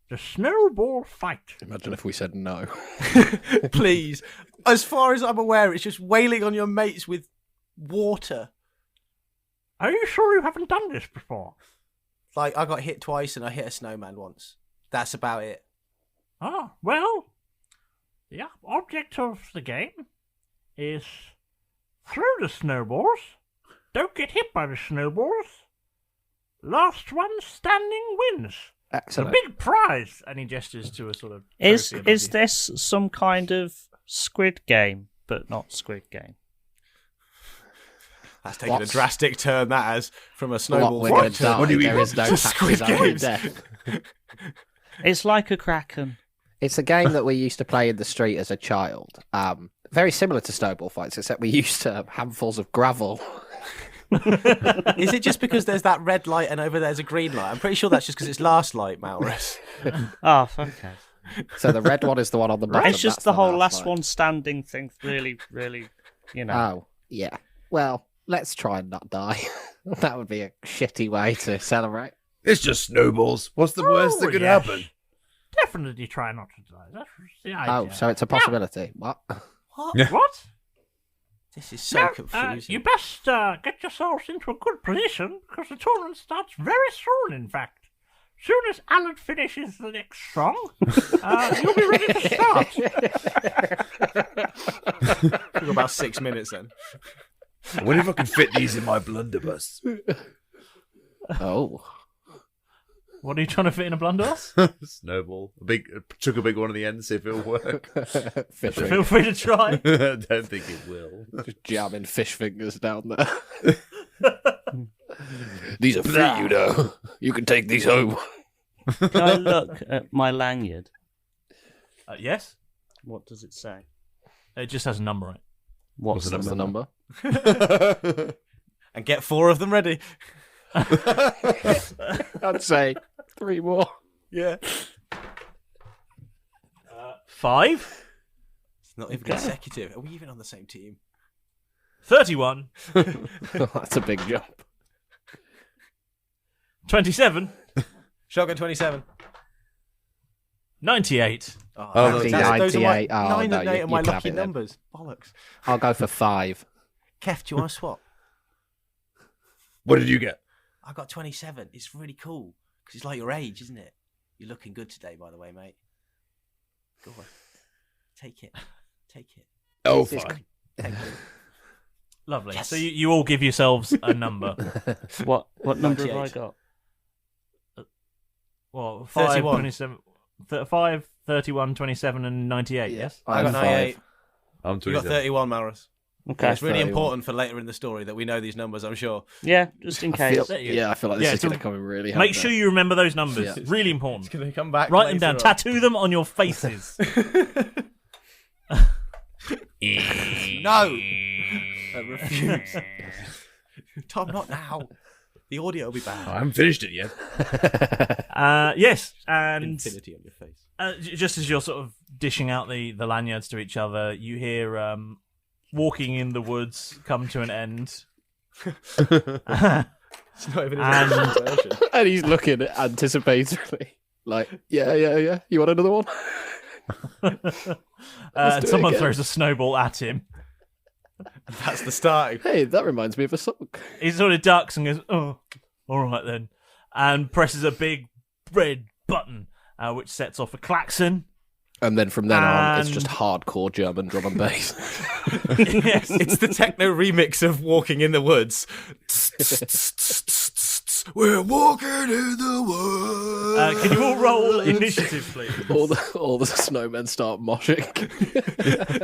Speaker 2: the snowball fight?
Speaker 3: Imagine if we said no.
Speaker 4: Please. As far as I'm aware, it's just wailing on your mates with water.
Speaker 2: Are you sure you haven't done this before?
Speaker 4: Like, I got hit twice and I hit a snowman once. That's about it.
Speaker 2: Ah, well, the object of the game is throw the snowballs, don't get hit by the snowballs, last one standing wins. The
Speaker 3: Excellent.
Speaker 2: big prize! And he gestures to a sort of...
Speaker 6: Is
Speaker 2: trophy above you.
Speaker 6: this some kind of Squid Game, but not Squid Game?
Speaker 4: That's taking
Speaker 3: What's-
Speaker 4: a drastic turn, that has, from a
Speaker 3: What,
Speaker 4: snowball
Speaker 3: we're going
Speaker 4: fight
Speaker 3: to
Speaker 4: to...
Speaker 3: die.
Speaker 5: What do you
Speaker 3: There
Speaker 5: mean?
Speaker 3: is no
Speaker 4: To Squid
Speaker 3: taxes, only
Speaker 4: Games.
Speaker 3: death.
Speaker 6: It's like a Kraken.
Speaker 3: It's a game that we used to play in the street as a child. Very similar to snowball fights, except we used handfuls of gravel.
Speaker 4: Is it just because there's that red light and over there's a green light? I'm pretty sure that's just because it's Lastlight, Malrus.
Speaker 6: Oh, okay.
Speaker 3: So the red one is the one on the bottom.
Speaker 6: It's just
Speaker 3: that's
Speaker 6: the whole
Speaker 3: last
Speaker 6: last
Speaker 3: line.
Speaker 6: one standing thing. Really, you know.
Speaker 3: Oh, yeah. Well, let's try and not die. That would be a shitty way to celebrate.
Speaker 5: It's just snowballs. What's the worst that could
Speaker 2: yes.
Speaker 5: happen?
Speaker 2: Definitely try not to die. That's the idea.
Speaker 3: Oh, so it's a possibility. What?
Speaker 4: What?
Speaker 2: What?
Speaker 4: This is so
Speaker 2: Now,
Speaker 4: confusing.
Speaker 2: you best get yourselves into a good position, because the tournament starts very soon, in fact. Soon as Alan finishes the next song, you'll be ready to start.
Speaker 4: We've got about 6 minutes then.
Speaker 5: I wonder if I can fit these in my blunderbuss.
Speaker 3: Oh.
Speaker 2: What are you trying to fit in a blunderbuss?
Speaker 5: Snowball. Chuck a big one on the end, see if it'll work.
Speaker 3: Fish
Speaker 2: Feel free to try.
Speaker 5: I don't think it will.
Speaker 3: Just jamming fish fingers down there. These are free, you know. You can take these home.
Speaker 6: Can I look at my lanyard?
Speaker 2: Yes?
Speaker 6: What does it say?
Speaker 2: It just has a number on it.
Speaker 6: What's
Speaker 3: What's the number?
Speaker 4: And get 4 of them ready.
Speaker 3: I'd say 3 more.
Speaker 4: Yeah.
Speaker 2: 5,
Speaker 4: It's not even consecutive. Are we even on the same team?
Speaker 2: 31,
Speaker 3: That's a big jump.
Speaker 2: 27,
Speaker 4: Shotgun 27.
Speaker 2: 98.
Speaker 5: Oh,
Speaker 4: those are
Speaker 3: 98.
Speaker 4: my,
Speaker 3: Oh,
Speaker 4: 9
Speaker 3: no,
Speaker 4: and 8
Speaker 3: you
Speaker 4: are my
Speaker 3: can have
Speaker 4: lucky
Speaker 3: it then.
Speaker 4: numbers. Bollocks.
Speaker 3: I'll go for 5.
Speaker 4: Kev, do you want to swap?
Speaker 5: What did you get?
Speaker 4: I got 27. It's really cool because it's like your age, isn't it? You're looking good today, by the way, mate. Go on. Take it. Take it.
Speaker 5: Oh,
Speaker 3: It's-
Speaker 5: fine.
Speaker 4: Take it.
Speaker 2: Lovely.
Speaker 4: Yes.
Speaker 2: So you all give yourselves a number.
Speaker 6: What number have I
Speaker 4: 98.
Speaker 6: got?
Speaker 2: Well, 5,
Speaker 4: 31.
Speaker 2: 27, 5, 31, 27, and 98, yes?
Speaker 4: I got
Speaker 3: I'm
Speaker 4: 98.
Speaker 5: I'm
Speaker 4: You
Speaker 5: 27.
Speaker 4: got 31, Malrus.
Speaker 6: Okay.
Speaker 4: It's really
Speaker 3: 31.
Speaker 4: important for later in the story that we know these numbers, I'm sure.
Speaker 6: Yeah, just in
Speaker 3: I
Speaker 6: case.
Speaker 3: feel, yeah, I feel like this
Speaker 2: Yeah,
Speaker 3: is
Speaker 2: so
Speaker 3: going to come in really
Speaker 2: Make sure you remember those numbers.
Speaker 3: Yeah.
Speaker 2: It's really important.
Speaker 4: Can they come back?
Speaker 2: Write them down.
Speaker 4: later on?
Speaker 2: Tattoo them on your faces.
Speaker 4: No! I refuse. Tom, not now. The audio will be
Speaker 5: I
Speaker 4: bad.
Speaker 5: haven't finished it yet.
Speaker 2: Yes, and
Speaker 4: Infinity on your face.
Speaker 2: just as you're sort of dishing out the lanyards to each other, you hear walking in the woods come to an end.
Speaker 4: It's not even
Speaker 2: And-
Speaker 4: a version.
Speaker 3: And he's looking anticipatory. Like, yeah. You want another one? Let's do it
Speaker 2: Someone
Speaker 3: again.
Speaker 2: throws a snowball at him.
Speaker 4: That's the starting.
Speaker 3: Hey, that reminds me of a song.
Speaker 2: He sort of ducks and goes, "Oh, all right then," and presses a big red button, which sets off a klaxon.
Speaker 3: And then from then on, it's
Speaker 2: And-
Speaker 3: just hardcore German drum and bass.
Speaker 2: Yes.
Speaker 4: It's the techno remix of Walking in the Woods. We're walking in the woods.
Speaker 2: Can you all roll initiative, please?
Speaker 3: all the snowmen start moshing.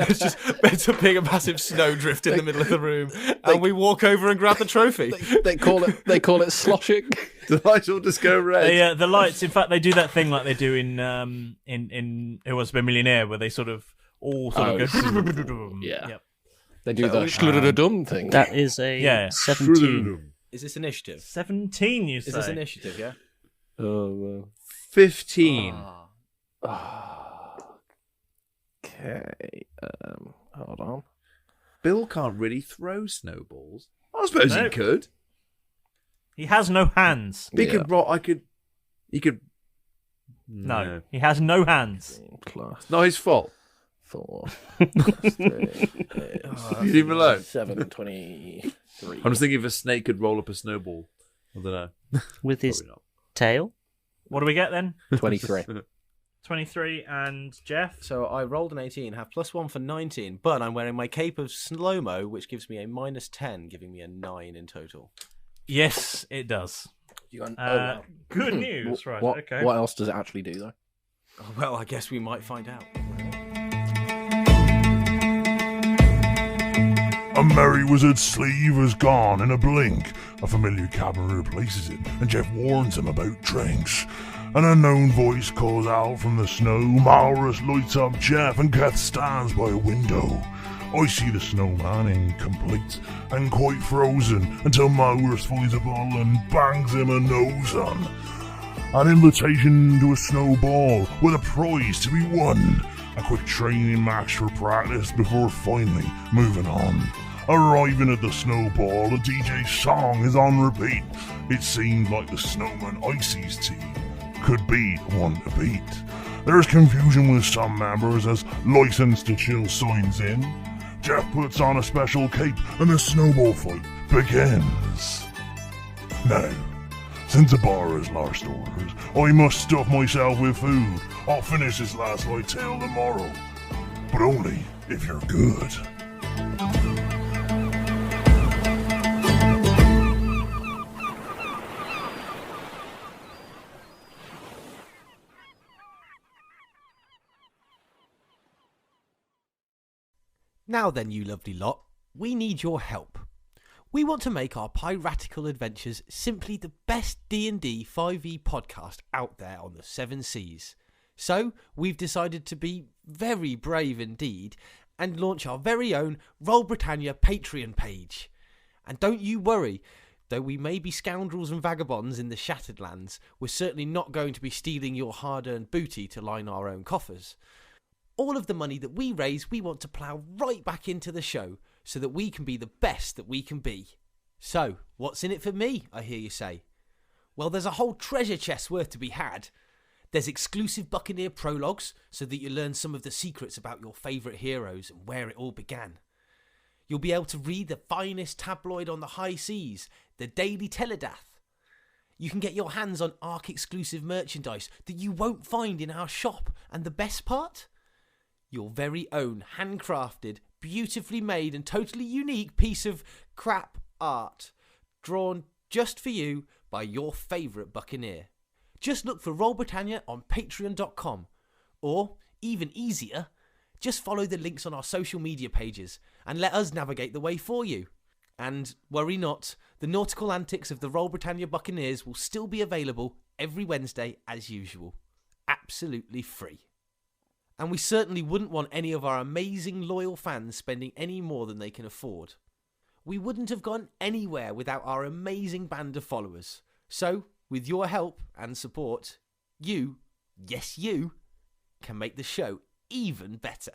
Speaker 4: It's just ends up being a massive snowdrift in the middle of the room, and we walk over and grab the trophy.
Speaker 3: they call it sloshing.
Speaker 5: The lights all just go red.
Speaker 2: The lights. In fact, they do that thing like they do in Who Wants to Be a Millionaire, where they sort of all sort of go.
Speaker 3: Yeah.
Speaker 2: Yep.
Speaker 3: They do the schludadum thing.
Speaker 6: That is a
Speaker 2: Yeah.
Speaker 6: 17.
Speaker 4: Is this initiative?
Speaker 2: 17, you say?
Speaker 4: Is this initiative? Yeah.
Speaker 3: Oh,
Speaker 5: 15.
Speaker 3: okay. Hold on.
Speaker 5: Bill can't really throw snowballs. I suppose he
Speaker 2: Nope.
Speaker 5: could.
Speaker 2: He has no hands.
Speaker 5: He
Speaker 3: Yeah.
Speaker 5: could rock. He could.
Speaker 2: No, he has no hands.
Speaker 3: Plus
Speaker 5: It's not his fault.
Speaker 3: 4. Plus 3.
Speaker 5: Leave him alone.
Speaker 3: 7, 23.
Speaker 5: I'm just thinking if a snake could roll up a snowball. I don't know.
Speaker 6: With his
Speaker 5: Probably not.
Speaker 6: tail.
Speaker 2: What do we get then?
Speaker 3: 23.
Speaker 2: 23 and Jeff?
Speaker 4: So I rolled an 18, have +1 for 19, but I'm wearing my cape of slow-mo, which gives me a -10, giving me a 9 in total.
Speaker 2: Yes, it does.
Speaker 3: You got,
Speaker 2: wow. Good news, right?
Speaker 3: What,
Speaker 2: Okay.
Speaker 3: what else does it actually do, though?
Speaker 4: Oh, well, I guess we might find out.
Speaker 1: A merry wizard's sleeve is gone in a blink. A familiar cabin replaces it, and Jeff warns him about drinks. An unknown voice calls out from the snow. Malrus lights up Jeff, and Keth stands by a window. I see the snowman incomplete and quite frozen until Malrus finds a bottle and bangs him a nose on. An invitation to a snowball with a prize to be won. A quick training match for practice before finally moving on. Arriving at the snowball, a DJ's song is on repeat. It seemed like the snowman Icy's team could be the one to beat. There's confusion with some members as License to Chill signs in. Jeff puts on a special cape and the snowball fight begins. Now, since the bar is last orders, I must stuff myself with food. I'll finish this last light tale tomorrow, but only if you're good.
Speaker 4: Now then, you lovely lot, we need your help. We want to make our piratical adventures simply the best D&D 5e podcast out there on the 7 seas. So, we've decided to be very brave indeed and launch our very own Roll Britannia Patreon page. And don't you worry, though we may be scoundrels and vagabonds in the Shattered Lands, we're certainly not going to be stealing your hard-earned booty to line our own coffers. All of the money that we raise, we want to plough right back into the show so that we can be the best that we can be. So, what's in it for me, I hear you say? Well, there's a whole treasure chest worth to be had. There's exclusive Buccaneer prologues so that you learn some of the secrets about your favourite heroes and where it all began. You'll be able to read the finest tabloid on the high seas, the Daily Teledath. You can get your hands on ARC exclusive merchandise that you won't find in our shop, and the best part? Your very own handcrafted, beautifully made and totally unique piece of crap art drawn just for you by your favourite Buccaneer. Just look for Roll Britannia on patreon.com, or, even easier, just follow the links on our social media pages and let us navigate the way for you. And worry not, the nautical antics of the Roll Britannia Buccaneers will still be available every Wednesday as usual. Absolutely free. And we certainly wouldn't want any of our amazing loyal fans spending any more than they can afford. We wouldn't have gone anywhere without our amazing band of followers. So, with your help and support, you, yes you, can make the show even better.